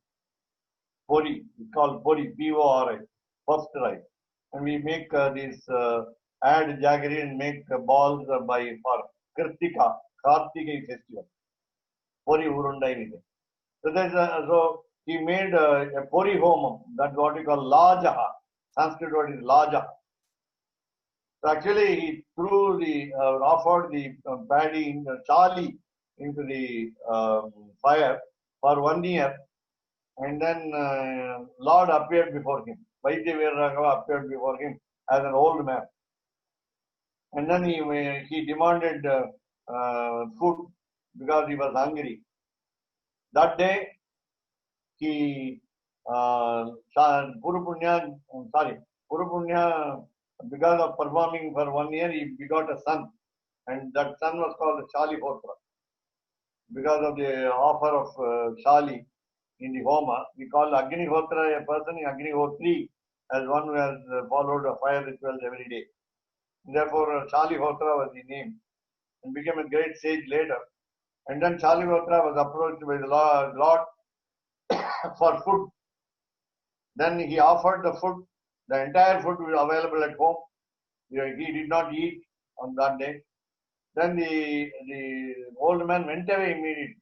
Pori, it's called pori, P-O-R-I, puffed rice. And we make add jaggery and make balls for Kartika festival. Pori urundai. So he made a pori homam, that's what we call lajaha. Sanskrit word is lajaha. So actually, he threw offered the paddy in the chali into the fire for 1 year, and then Lord appeared before him. Vaidya Veeraragava appeared before him as an old man, and then he demanded food because he was hungry. That day, he Purupunya, because of performing for 1 year, he begot a son, and that son was called Shali Hotra. Because of the offer of Shali in the Homa, we call Agni Hotra a person, Agni Hotri, as one who has followed a fire rituals every day. Therefore, Shali Hotra was the name and became a great sage later. And then Shali Hotra was approached by the Lord for food. Then he offered the food. The entire food was available at home. He did not eat on that day. Then the old man went away immediately.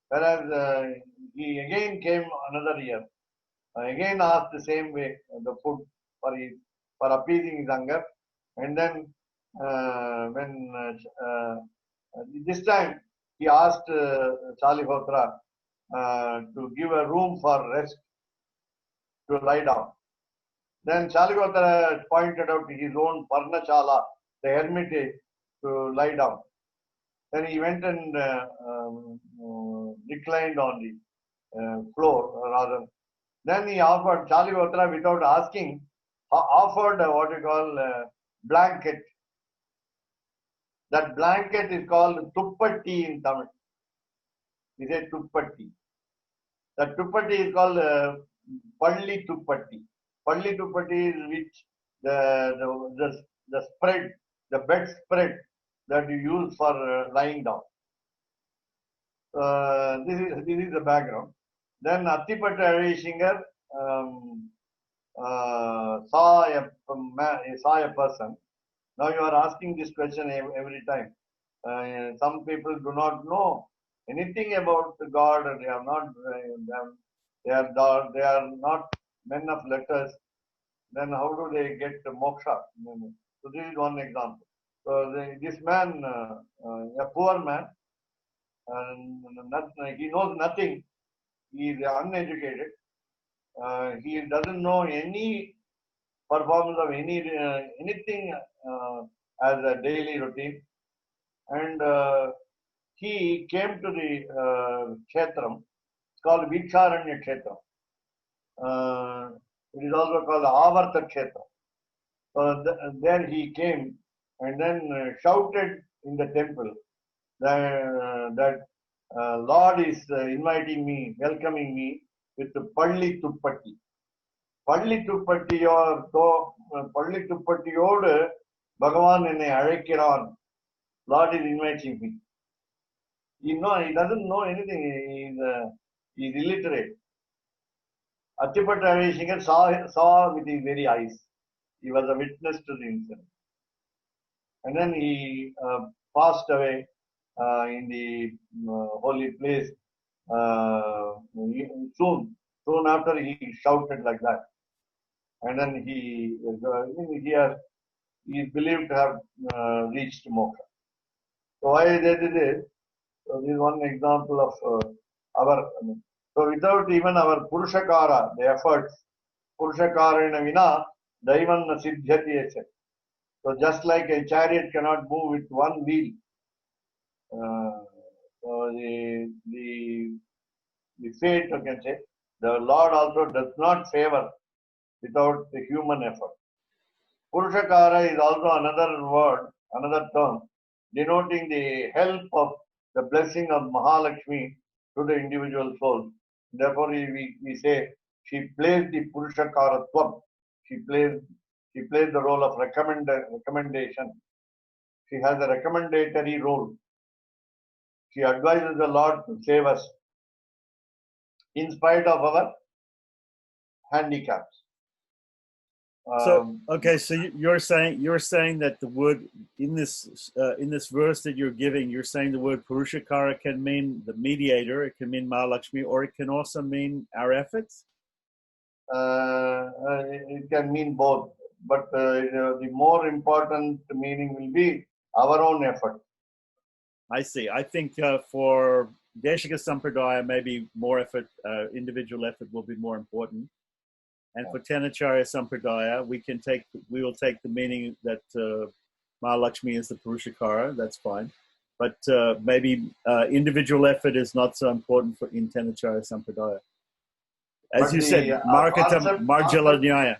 Whereas he again came another year. Again asked the same way the food for appeasing his hunger. And then this time he asked Shalihotra to give a room for rest, to lie down. Then Shalihotra pointed out his own Parnachala, the hermitage, to lie down. Then he went and reclined on the floor, rather. Then he offered, Shalihotra, without asking, offered what we call blanket. That blanket is called tuppatti in Tamil. We say tuppatti. That tuppatti is called palli tuppatti. Palli tuppatti is which the spread, the bed spread that you use for lying down. This is the background. Then Attipatta Arishingar saw a person. Now you are asking this question every time. Some people do not know anything about God, and they are not men of letters. Then how do they get moksha? So this is one example. So this man, a poor man, he knows nothing. He is uneducated. He doesn't know any performance of anything as a daily routine. And he came to the Kshetram. It's called Viksharanya Kshetram. It is also called Avarta Kshetram. So there he came and then shouted in the temple that Lord is inviting me, welcoming me with the Palli Tuppatti. Palli Tuppattiyodu Bhagavan ennai azhaikiran. Lord is inviting me. He doesn't know anything. He is illiterate. Attipatta Arishingar saw with his very eyes. He was a witness to the incident. And then he passed away in the holy place soon after he shouted like that. And then he is believed to have reached moksha. So why they did it? So this is one example of so without even our purushakara, the efforts, purushakarena vina daivanna siddhyati etc. So just like a chariot cannot move with one wheel, so the fate, you can say, the Lord also does not favor without the human effort. Purushakara is also another word, another term, denoting the help of the blessing of Mahalakshmi to the individual soul Therefore, we say she plays the Purusha Karatvam. She plays the role of recommendation. She has a recommendatory role. She advises the Lord to save us in spite of our handicaps. So okay, so you're saying that the word in this verse that you're giving, you're saying the word Purushakara can mean the mediator, it can mean Mahalakshmi, or it can also mean our efforts. It can mean both, but the more important meaning will be our own effort. I see. I think for Deshika Sampradaya, maybe more effort, individual effort will be more important. And for Tenacharya Sampradaya, we will take the meaning that Mahalakshmi is the Purushakara. That's fine. But maybe individual effort is not so important in Tenacharya Sampradaya. As But you the, said, Markata Marjala Nyaya.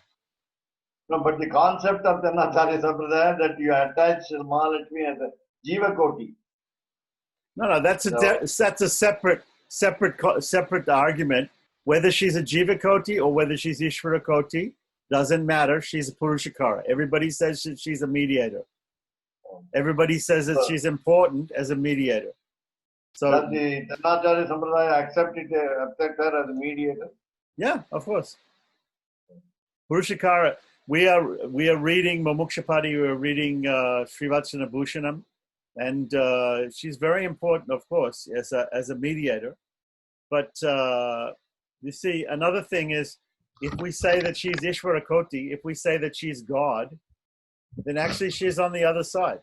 No, but the concept of Tenacharya Sampradaya that you attach Mahalakshmi as a Jiva Koti. No, that's a separate argument. Whether she's a Jiva Koti or whether she's Ishvara Koti, doesn't matter. She's a Purushakara. Everybody says she's a mediator. Everybody says that she's important as a mediator. So does the Tenacharya Sampradaya accept her as a mediator? Yeah, of course. Purushakara. We are reading Mumukshapati. We are reading Srivatsana Bhushanam, and she's very important, of course, as a mediator. But you see, another thing is, if we say that she's Ishvara Koti, if we say that she's God, then actually she's on the other side.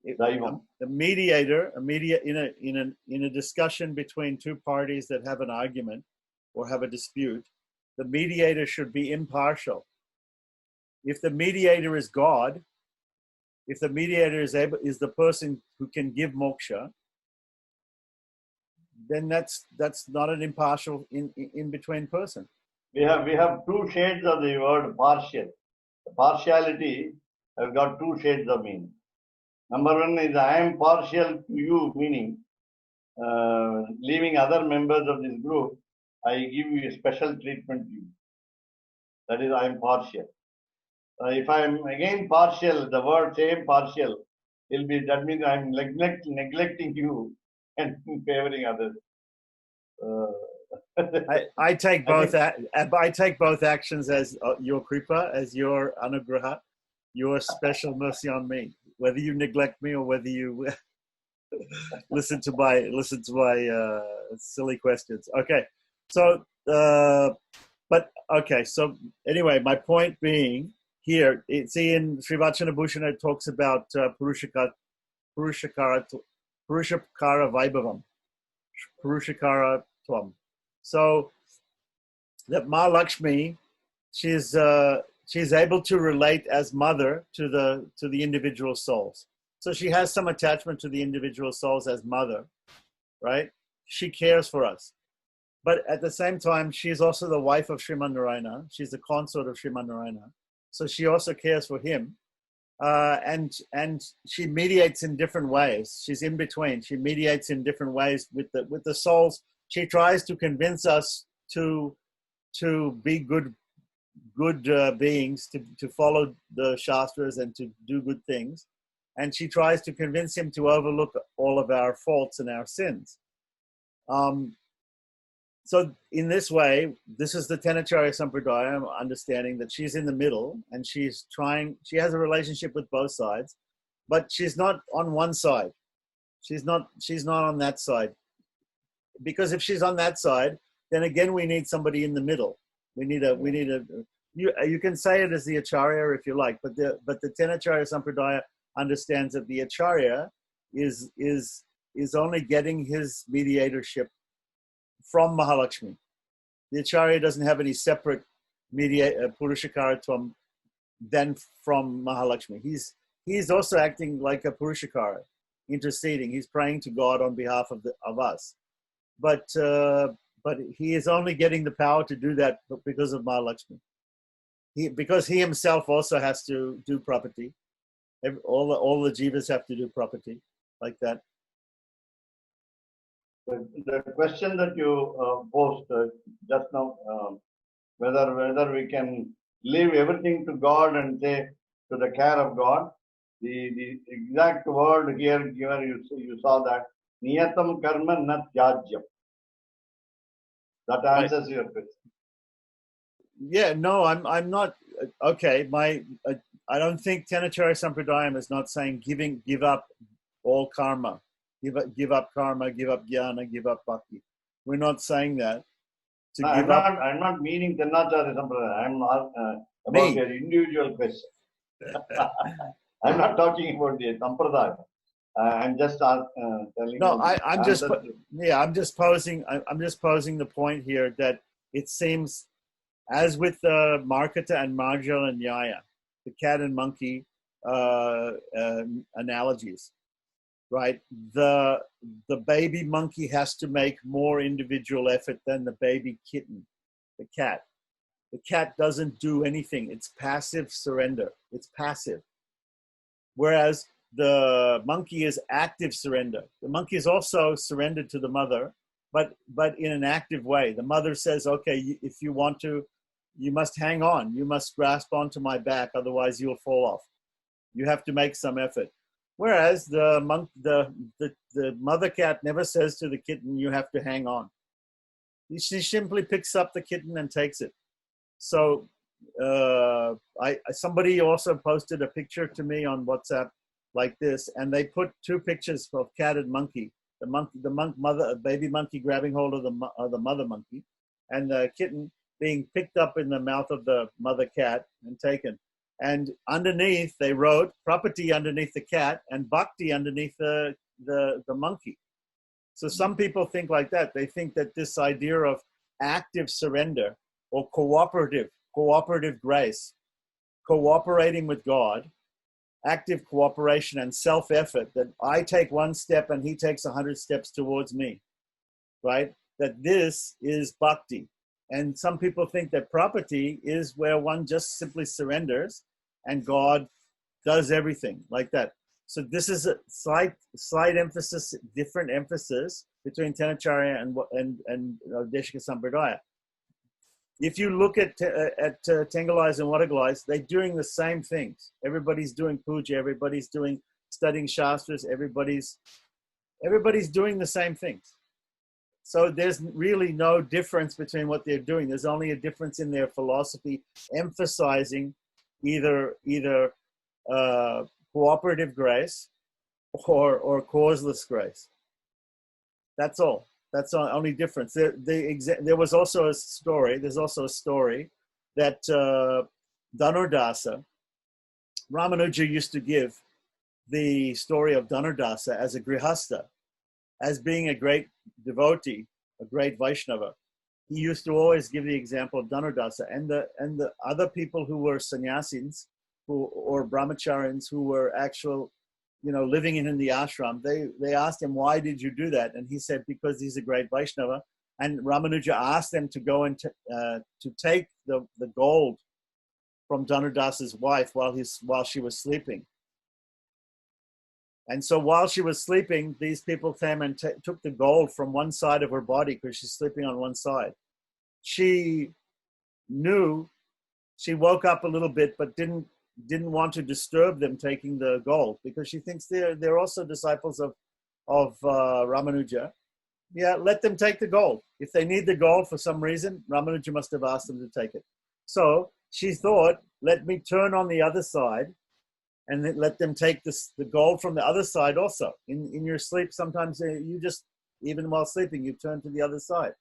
A mediator in a discussion between two parties that have an argument or have a dispute, the mediator should be impartial. If the mediator is God, if the mediator is the person who can give moksha, then that's not an impartial in between person. We have two shades of the word partial. The partiality has got two shades of meaning. Number one is I am partial to you, meaning leaving other members of this group, I give you a special treatment to you. That is, I am partial. If I am again partial, the word same partial will be, that means I am neglecting you and favoring others. I take both. I take both actions as your kripa, as your anugraha, your special mercy on me. Whether you neglect me or whether you listen to my silly questions. Okay, so but okay, so anyway, my point being here, see in Srivachana Bhushana it talks about Purushakara Vaibhavam, Purushakara Tvam. So that Mahalakshmi, she's able to relate as mother to the individual souls. So she has some attachment to the individual souls as mother, right? She cares for us. But at the same time, she's also the wife of Sriman Narayana. She's the consort of Sriman Narayana. So she also cares for him. And she mediates in different ways. She's in between. She mediates in different ways with the souls. She tries to convince us to be good beings, to follow the Shastras and to do good things. And she tries to convince him to overlook all of our faults and our sins. So in this way, this is the Tenacharya Sampradaya, understanding that she's in the middle and she has a relationship with both sides, but she's not on one side. She's not on that side. Because if she's on that side, then again, we need somebody in the middle. You can say it as the Acharya if you like, but the Tenacharya Sampradaya understands that the Acharya is only getting his mediatorship from Mahalakshmi. The Acharya doesn't have any separate Purushakaratvam than from Mahalakshmi. He's also acting like a Purushakara, interceding. He's praying to God on behalf of us. But he is only getting the power to do that because of Mahalakshmi. Because he himself also has to do property. All the jivas have to do property like that. The question that you posed just now, whether we can leave everything to God and say to the care of God, the exact word here given, you saw that niyatam karma na tyajyam. That answers your question. Yeah, no, I'm not. Okay, I don't think Tenacharya Sampradayam is not saying give up all karma, give up karma, give up jnana, give up bhakti. We're not saying that. To No, give up. I'm not meaning Tenacharya Sampradaya. I'm about Me. your individual question. I'm not talking about the Sampradaya. I'm just telling No, you. I'm just posing. I'm just posing the point here that it seems, as with the Markata and Marjal and Nyaya, the cat and monkey analogies, right? The baby monkey has to make more individual effort than the baby kitten, the cat. The cat doesn't do anything. It's passive surrender. It's passive. Whereas the monkey is active surrender. The monkey is also surrendered to the mother, but in an active way. The mother says, okay, if you want to, you must hang on. You must grasp onto my back, otherwise you'll fall off. You have to make some effort. Whereas the mother cat never says to the kitten, you have to hang on. She simply picks up the kitten and takes it. So somebody also posted a picture to me on WhatsApp like this, and they put two pictures of cat and monkey. The baby monkey grabbing hold of the mother monkey, and the kitten being picked up in the mouth of the mother cat and taken. And underneath they wrote property underneath the cat and bhakti underneath the monkey. So some people think like that. They think that this idea of active surrender or cooperative grace, cooperating with God, active cooperation and self-effort, that I take one step and he takes 100 steps towards me, right? That this is bhakti. And some people think that property is where one just simply surrenders and God does everything like that. So this is a slight emphasis, different emphasis between Tenacharya and Deshika Sampradaya. If you look at Tengalais and Wadagalais, they're doing the same things. Everybody's doing puja, everybody's studying shastras, everybody's doing the same things. So there's really no difference between what they're doing. There's only a difference in their philosophy, emphasizing either cooperative grace or causeless grace. That's all. That's the only difference. There was also a story. There's also a story that Dhanurdasa, Ramanuja used to give the story of Dhanurdasa as a grihastha, as being a great devotee, a great Vaishnava. He used to always give the example of Dhanurdasa and the other people who were sannyasis or brahmacharins who were actual, living in the ashram. They asked him, why did you do that? And he said, because he's a great Vaishnava. And Ramanuja asked them to go and to take the gold from Dhanurdasa's wife while she was sleeping. And so while she was sleeping, these people came and took the gold from one side of her body because she's sleeping on one side. She woke up a little bit, but didn't want to disturb them taking the gold because she thinks they're also disciples of Ramanuja. Yeah, let them take the gold. If they need the gold for some reason, Ramanuja must have asked them to take it. So she thought, let me turn on the other side and then let them take the gold from the other side also. In your sleep, sometimes you just, even while sleeping, you turn to the other side.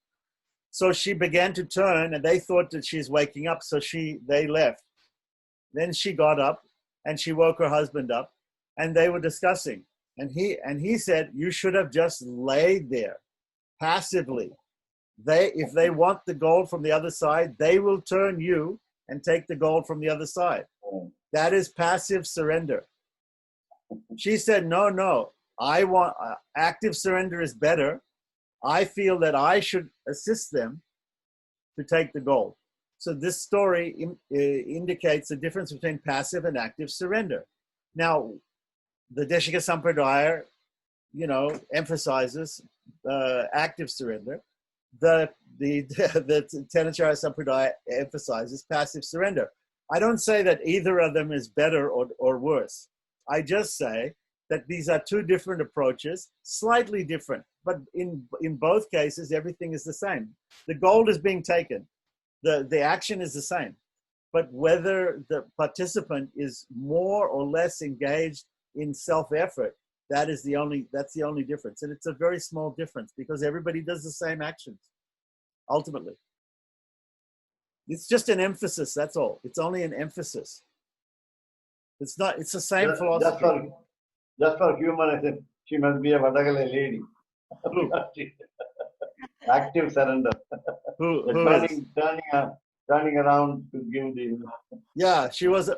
So she began to turn, and they thought that she's waking up, so they left. Then she got up, and she woke her husband up, and they were discussing. And he said, you should have just laid there passively. If they want the gold from the other side, they will turn you and take the gold from the other side. That is passive surrender. She said, no, I want active surrender is better. I feel that I should assist them to take the gold. So this story indicates the difference between passive and active surrender. Now, the Deshika Sampradaya emphasizes active surrender. The Tenacharya Sampradaya emphasizes passive surrender. I don't say that either of them is better or worse. I just say that these are two different approaches, slightly different, but in both cases, everything is the same. The goal is being taken. The action is the same. But whether the participant is more or less engaged in self-effort, that's the only difference. And it's a very small difference because everybody does the same actions, ultimately. It's just an emphasis, that's all. It's only an emphasis. It's the same philosophy. Just for humor, she must be a Vadagala lady. Active surrender. Turning around to give the. Yeah,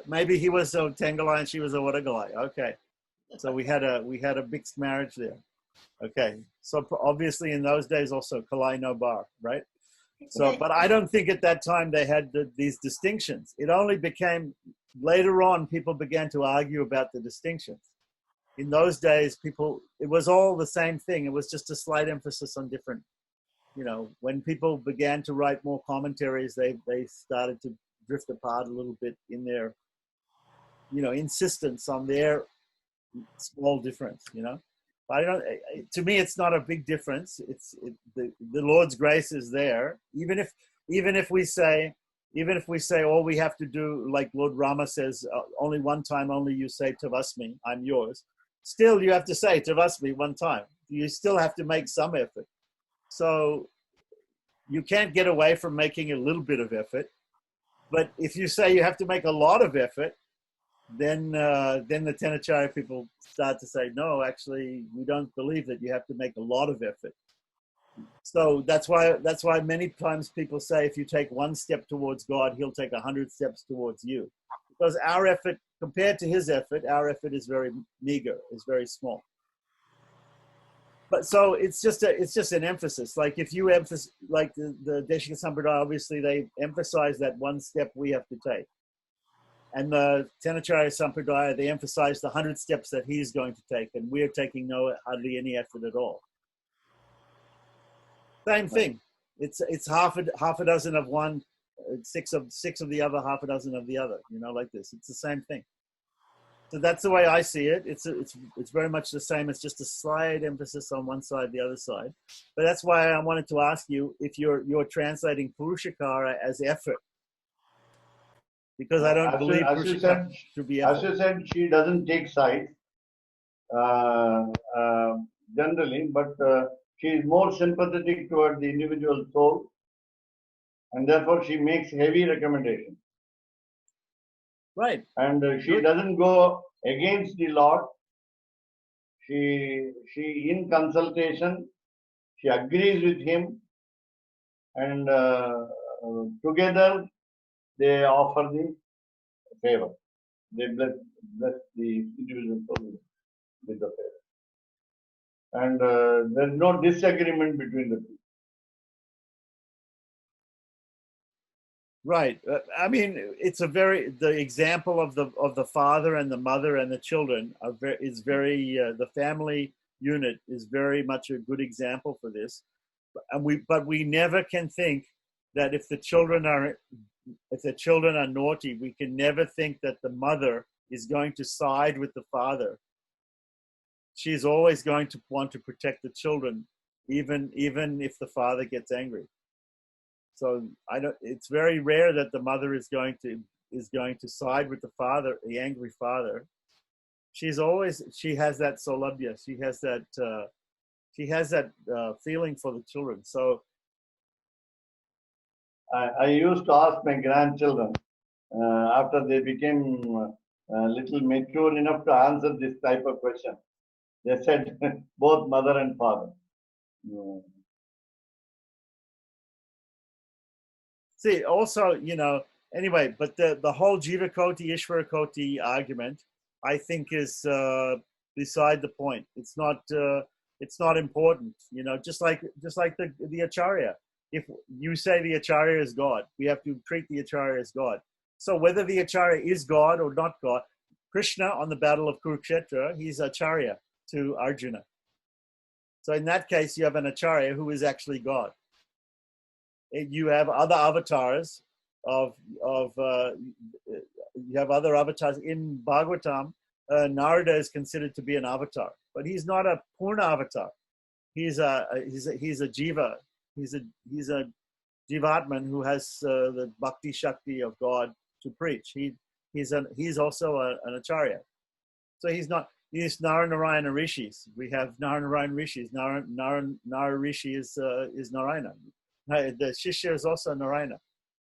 maybe he was a Tengalai and she was a Wadagalai. Okay. So we had a mixed marriage there. Okay. So obviously in those days also Kalai no bar, right? So, but I don't think at that time they had these distinctions. It only became later on people began to argue about the distinctions. In those days, it was all the same thing. It was just a slight emphasis on different, when people began to write more commentaries, they started to drift apart a little bit in their, insistence on their small difference, But to me, it's not a big difference. The Lord's grace is there. Even if we say all we have to do, like Lord Rama says, only one time, only you say Tavasmi, I'm yours. Still, you have to say Tavasmi one time. You still have to make some effort. So you can't get away from making a little bit of effort. But if you say you have to make a lot of effort, then the Tenacharya people start to say, no, actually, we don't believe that you have to make a lot of effort. So that's why many times people say if you take one step towards God, he'll take 100 steps towards you. Because our effort, compared to his effort, our effort is very meager, is very small. But so it's just an emphasis. Like if you emphasize, like the Deshika Sampradaya, obviously they emphasize that one step we have to take. And the Tenacharya Sampradaya, they emphasize the 100 steps that he's going to take, and we're taking hardly any effort at all. Same thing. It's half a dozen of one, six of the other, half a dozen of the other. Like this. It's the same thing. So that's the way I see it. It's very much the same. It's just a slight emphasis on one side, the other side. But that's why I wanted to ask you if you're translating Purushakara as effort. Because I don't believe Purushakara should be effort. As you said, she doesn't take sides generally, but she is more sympathetic toward the individual soul, and therefore she makes heavy recommendations. Right. And she doesn't go against the Lord. She in consultation, she agrees with him, and together they offer the favor. They bless the individual soul with the favor. And there's no disagreement between the two. Right. I mean, the example of the father and the mother and the children is very the family unit is very much a good example for this. And we never can think that if the children are naughty, we can never think that the mother is going to side with the father. She's always going to want to protect the children, even if the father gets angry. So it's very rare that the mother is going to side with the father, the angry father. She has that saulabhya. She has that feeling for the children. So I used to ask my grandchildren after they became a little mature enough to answer this type of question. They said both mother and father. See, also, anyway, but the whole Jiva Koti, Ishvara Koti argument, I think is beside the point. It's not important, just like the Acharya. If you say the Acharya is God, we have to treat the Acharya as God. So whether the Acharya is God or not God, Krishna on the battle of Kurukshetra, he's Acharya to Arjuna. So in that case, you have an Acharya who is actually God. You have other avatars you have other avatars in Bhagavatam. Narada is considered to be an avatar, but he's not a Purna avatar. He's a jiva. He's a jivatman who has the bhakti shakti of God to preach. He's also an acharya. So he's not. He's Narayana Rishis. We have Narayana Rishis. Nara Rishi is Narayana. The Shishya is also Narayana.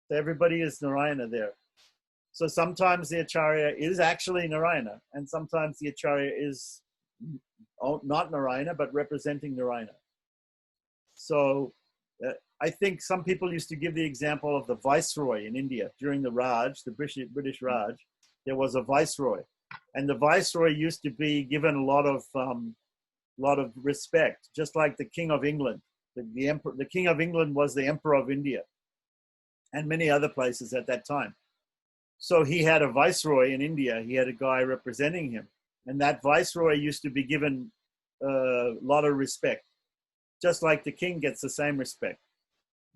So everybody is Narayana there. So sometimes the Acharya is actually Narayana, and sometimes the Acharya is not Narayana, but representing Narayana. So I think some people used to give the example of the Viceroy in India during the Raj, the British Raj. There was a Viceroy, and the Viceroy used to be given a lot of respect, just like the King of England. The Emperor, the King of England was the Emperor of India, and many other places at that time. So he had a Viceroy in India. He had a guy representing him, and that Viceroy used to be given a lot of respect, just like the king gets the same respect.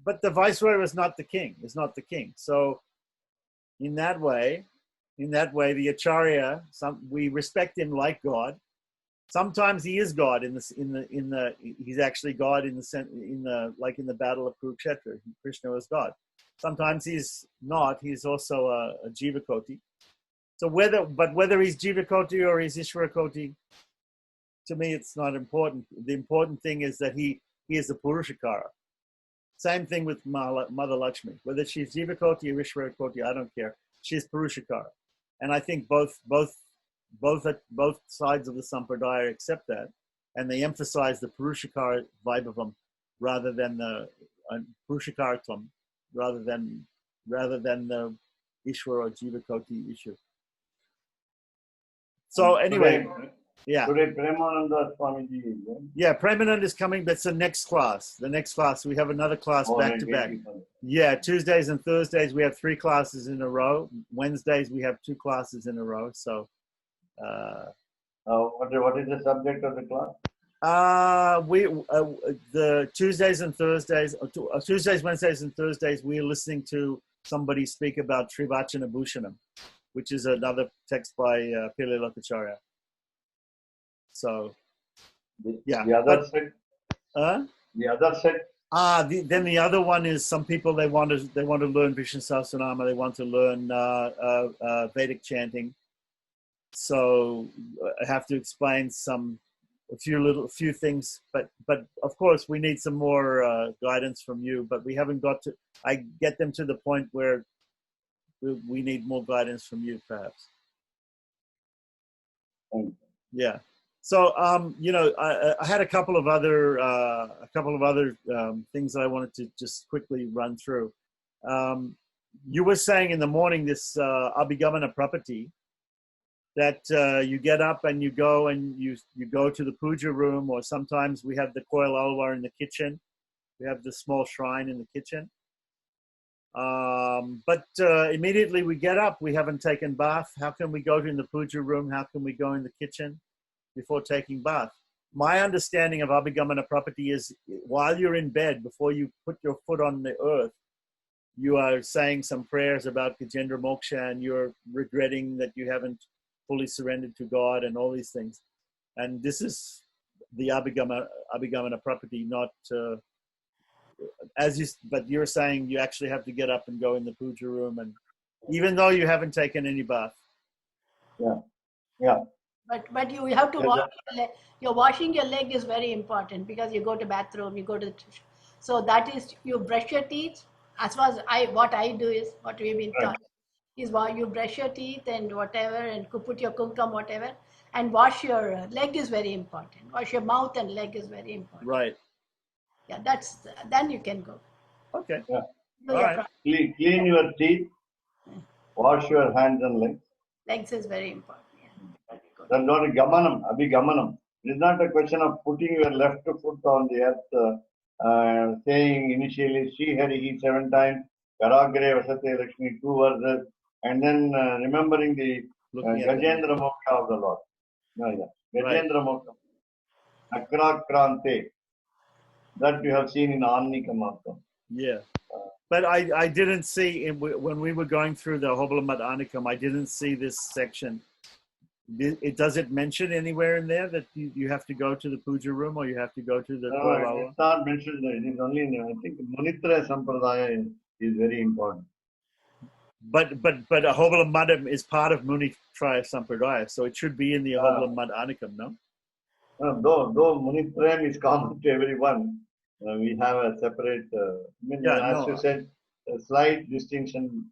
But the Viceroy was not the king. Is not the king. So in that way, the Acharya, we respect him like God. Sometimes he is God he's actually God in the Battle of Kurukshetra. Krishna was God. Sometimes he's not. He's also a Jivakoti. So whether he's Jivakoti or he's Ishwarakoti, to me it's not important. The important thing is that he is a Purushakara. Same thing with Mother Lakshmi. Whether she's Jivakoti or Ishwarakoti, I don't care. She's Purushakara. And I think both sides of the Sampradaya accept that, and they emphasize the Purushakara Vaibhavam rather than the Purushakaratam, rather than the Ishwara or Jivakoti issue. So anyway, Today Premananda Swamiji is there. Yeah, Premanand is coming. That's the next class. The next class. We have another class back to back. Yeah, Tuesdays and Thursdays we have 3 classes in a row. Wednesdays we have 2 classes in a row. So what is the subject of the class? The Tuesdays and Thursdays, Tuesdays, Wednesdays, and Thursdays, we're listening to somebody speak about Trivachana Bhushanam, which is another text by Pillai Lokacharya. So, yeah. The other set. The other set. Then the other one is some people they want to learn Vishnu Sahasranama. They want to learn Vedic chanting. So I have to explain a few things, but of course we need some more guidance from you. But we haven't got to. I get them to the point where we need more guidance from you, perhaps. Yeah. So I had a couple of other things that I wanted to just quickly run through. You were saying in the morning this Abhigamana Prapati, that you get up and you go to the puja room, or sometimes we have the koil alwar in the kitchen. We have the small shrine in the kitchen. But immediately we get up, we haven't taken bath. How can we go in the puja room? How can we go in the kitchen before taking bath? My understanding of Abhigamana Prapati is while you're in bed, before you put your foot on the earth, you are saying some prayers about Gajendra Moksha, and you're regretting that you haven't fully surrendered to God and all these things. And this is the Abhigamana Prapati, not but you're saying you actually have to get up and go in the puja room, and even though you haven't taken any bath. Yeah. But you have to wash your leg. You're washing your leg is very important, because you go to bathroom, you go to, so that is, you brush your teeth. As far as what I do is, what we've been taught is, while you brush your teeth and whatever, and put your kumkum, whatever, and wash your leg is very important. Wash your mouth and leg is very important. Right. Yeah, then you can go. Okay. Yeah. All right. Clean your teeth. Wash your hands and legs. Legs is very important. That's not a gamanam, abhigamanam. It is not a question of putting your left foot on the earth, saying initially Sri Hari 7 times, Karagre Vasate Lakshmi 2 verses, and then remembering the Gajendra Moksha of the Lord. Gajendra Moksha. Akrakrante. That you have seen in Annikam also. Yeah. But I didn't see, when we were going through the Hobalamat Anikam, I didn't see this section. Does it mention anywhere in there that you have to go to the puja room or you have to go to the No, Koilala? it's not mentioned there. It is only, I think, Munitra Sampradaya is very important. But a Hobalamadam is part of Munitraya Sampradaya, so it should be in the Hobalamat Anikam, no? Though Munitrayam is common to everyone, we have a separate, as you said, a slight distinction.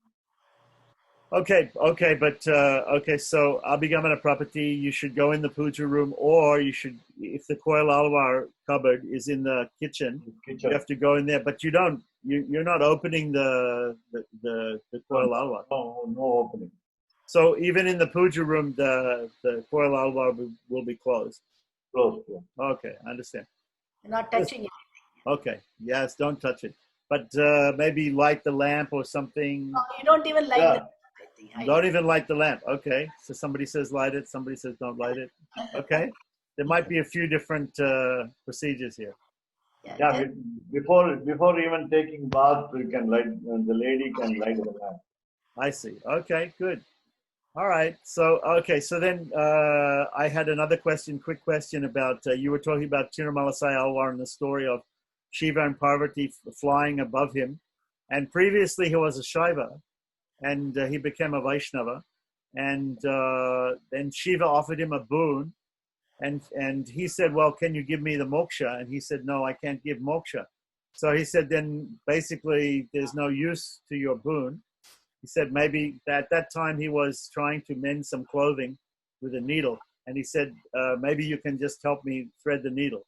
Okay, but so Abhigamana property, you should go in the puja room, or you should, if the Koil Alwar cupboard is in the kitchen, you have to go in there, but you're not opening the Koil Alwar. No opening. So even in the puja room, the Koil Alwar will be closed. Closed, yeah. Okay, I understand. You're not touching it. Okay, yes, don't touch it. But maybe light the lamp or something. No, you don't even light the Don't even light the lamp. Okay, so somebody says light it, somebody says don't light it. Okay, there might be a few different procedures here. Yeah, before even taking bath, you can light. The lady can light the lamp. I see. Okay, good. All right. So then I had another quick question about, you were talking about Tirumalasai Alwar and the story of Shiva and Parvati flying above him. And previously he was a Shaiva and he became a Vaishnava. And then Shiva offered him a boon. And he said, well, can you give me the moksha? And he said, no, I can't give moksha. So he said, then basically there's no use to your boon. He said maybe at that time he was trying to mend some clothing with a needle. And he said, maybe you can just help me thread the needle.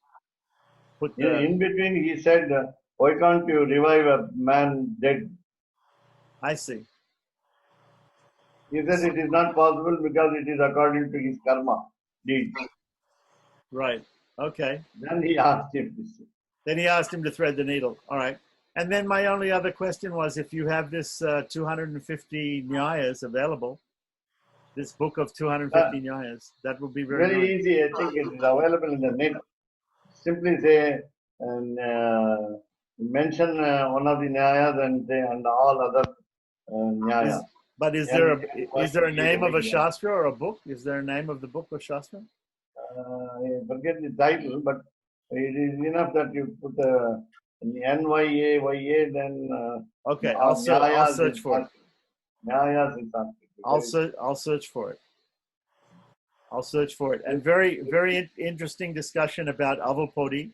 In between, he said, why can't you revive a man dead? I see. He said it is not possible because it is according to his karma, deed. Right. Okay. Then he asked him this. Then he asked him to thread the needle. All right. And then my only other question was, if you have this 250 nyayas available, this book of 250 nyayas, that would be very nice. Easy. I think it is available in the net. Simply say and mention one of the nyayas and say and all other nyayas. But is there a name of a shastra or a book? Is there a name of the book or shastra? I forget the title, but it is enough that you put NYA, then okay, I'll search for it. Nyayas is Sanskrit. I'll search for it. I'll search for it. And very, very interesting discussion about avalpodi,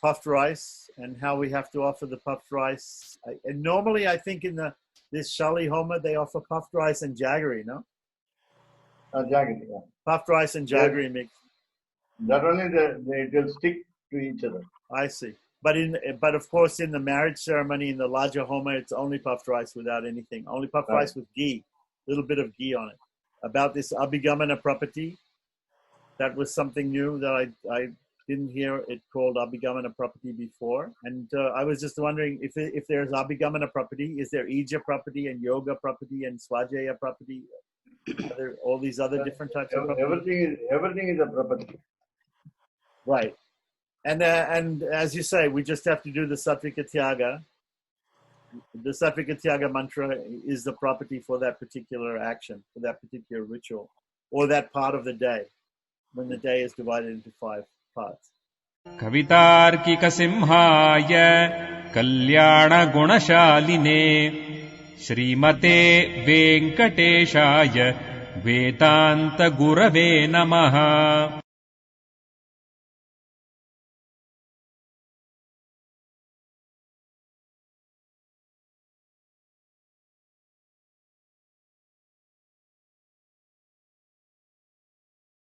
puffed rice, and how we have to offer the puffed rice. And normally, I think in this Shali Homa, they offer puffed rice and jaggery, no? Jaggery, yeah. Puffed rice and jaggery mix. That only they will stick to each other. I see. But of course, in the marriage ceremony, in the Laja Homa, it's only puffed rice without anything. Only puffed rice with ghee, a little bit of ghee on it. About this Abhigamana property, that was something new that I didn't hear it called Abhigamana property before. And I was just wondering if there's Abhigamana property, is there Ija property and Yoga property and Swajaya property? Are there all these other different types of property? Everything is a property. Right. And as you say, we just have to do the Sattvika Tyaga. The Sattvika Tyaga mantra is the property for that particular action, for that particular ritual, or that part of the day, when the day is divided into 5 parts. Kavitarkika Simhaya Kalyana Gunashaline Srimate Venkateshaya Vedanta Gurave Namaha.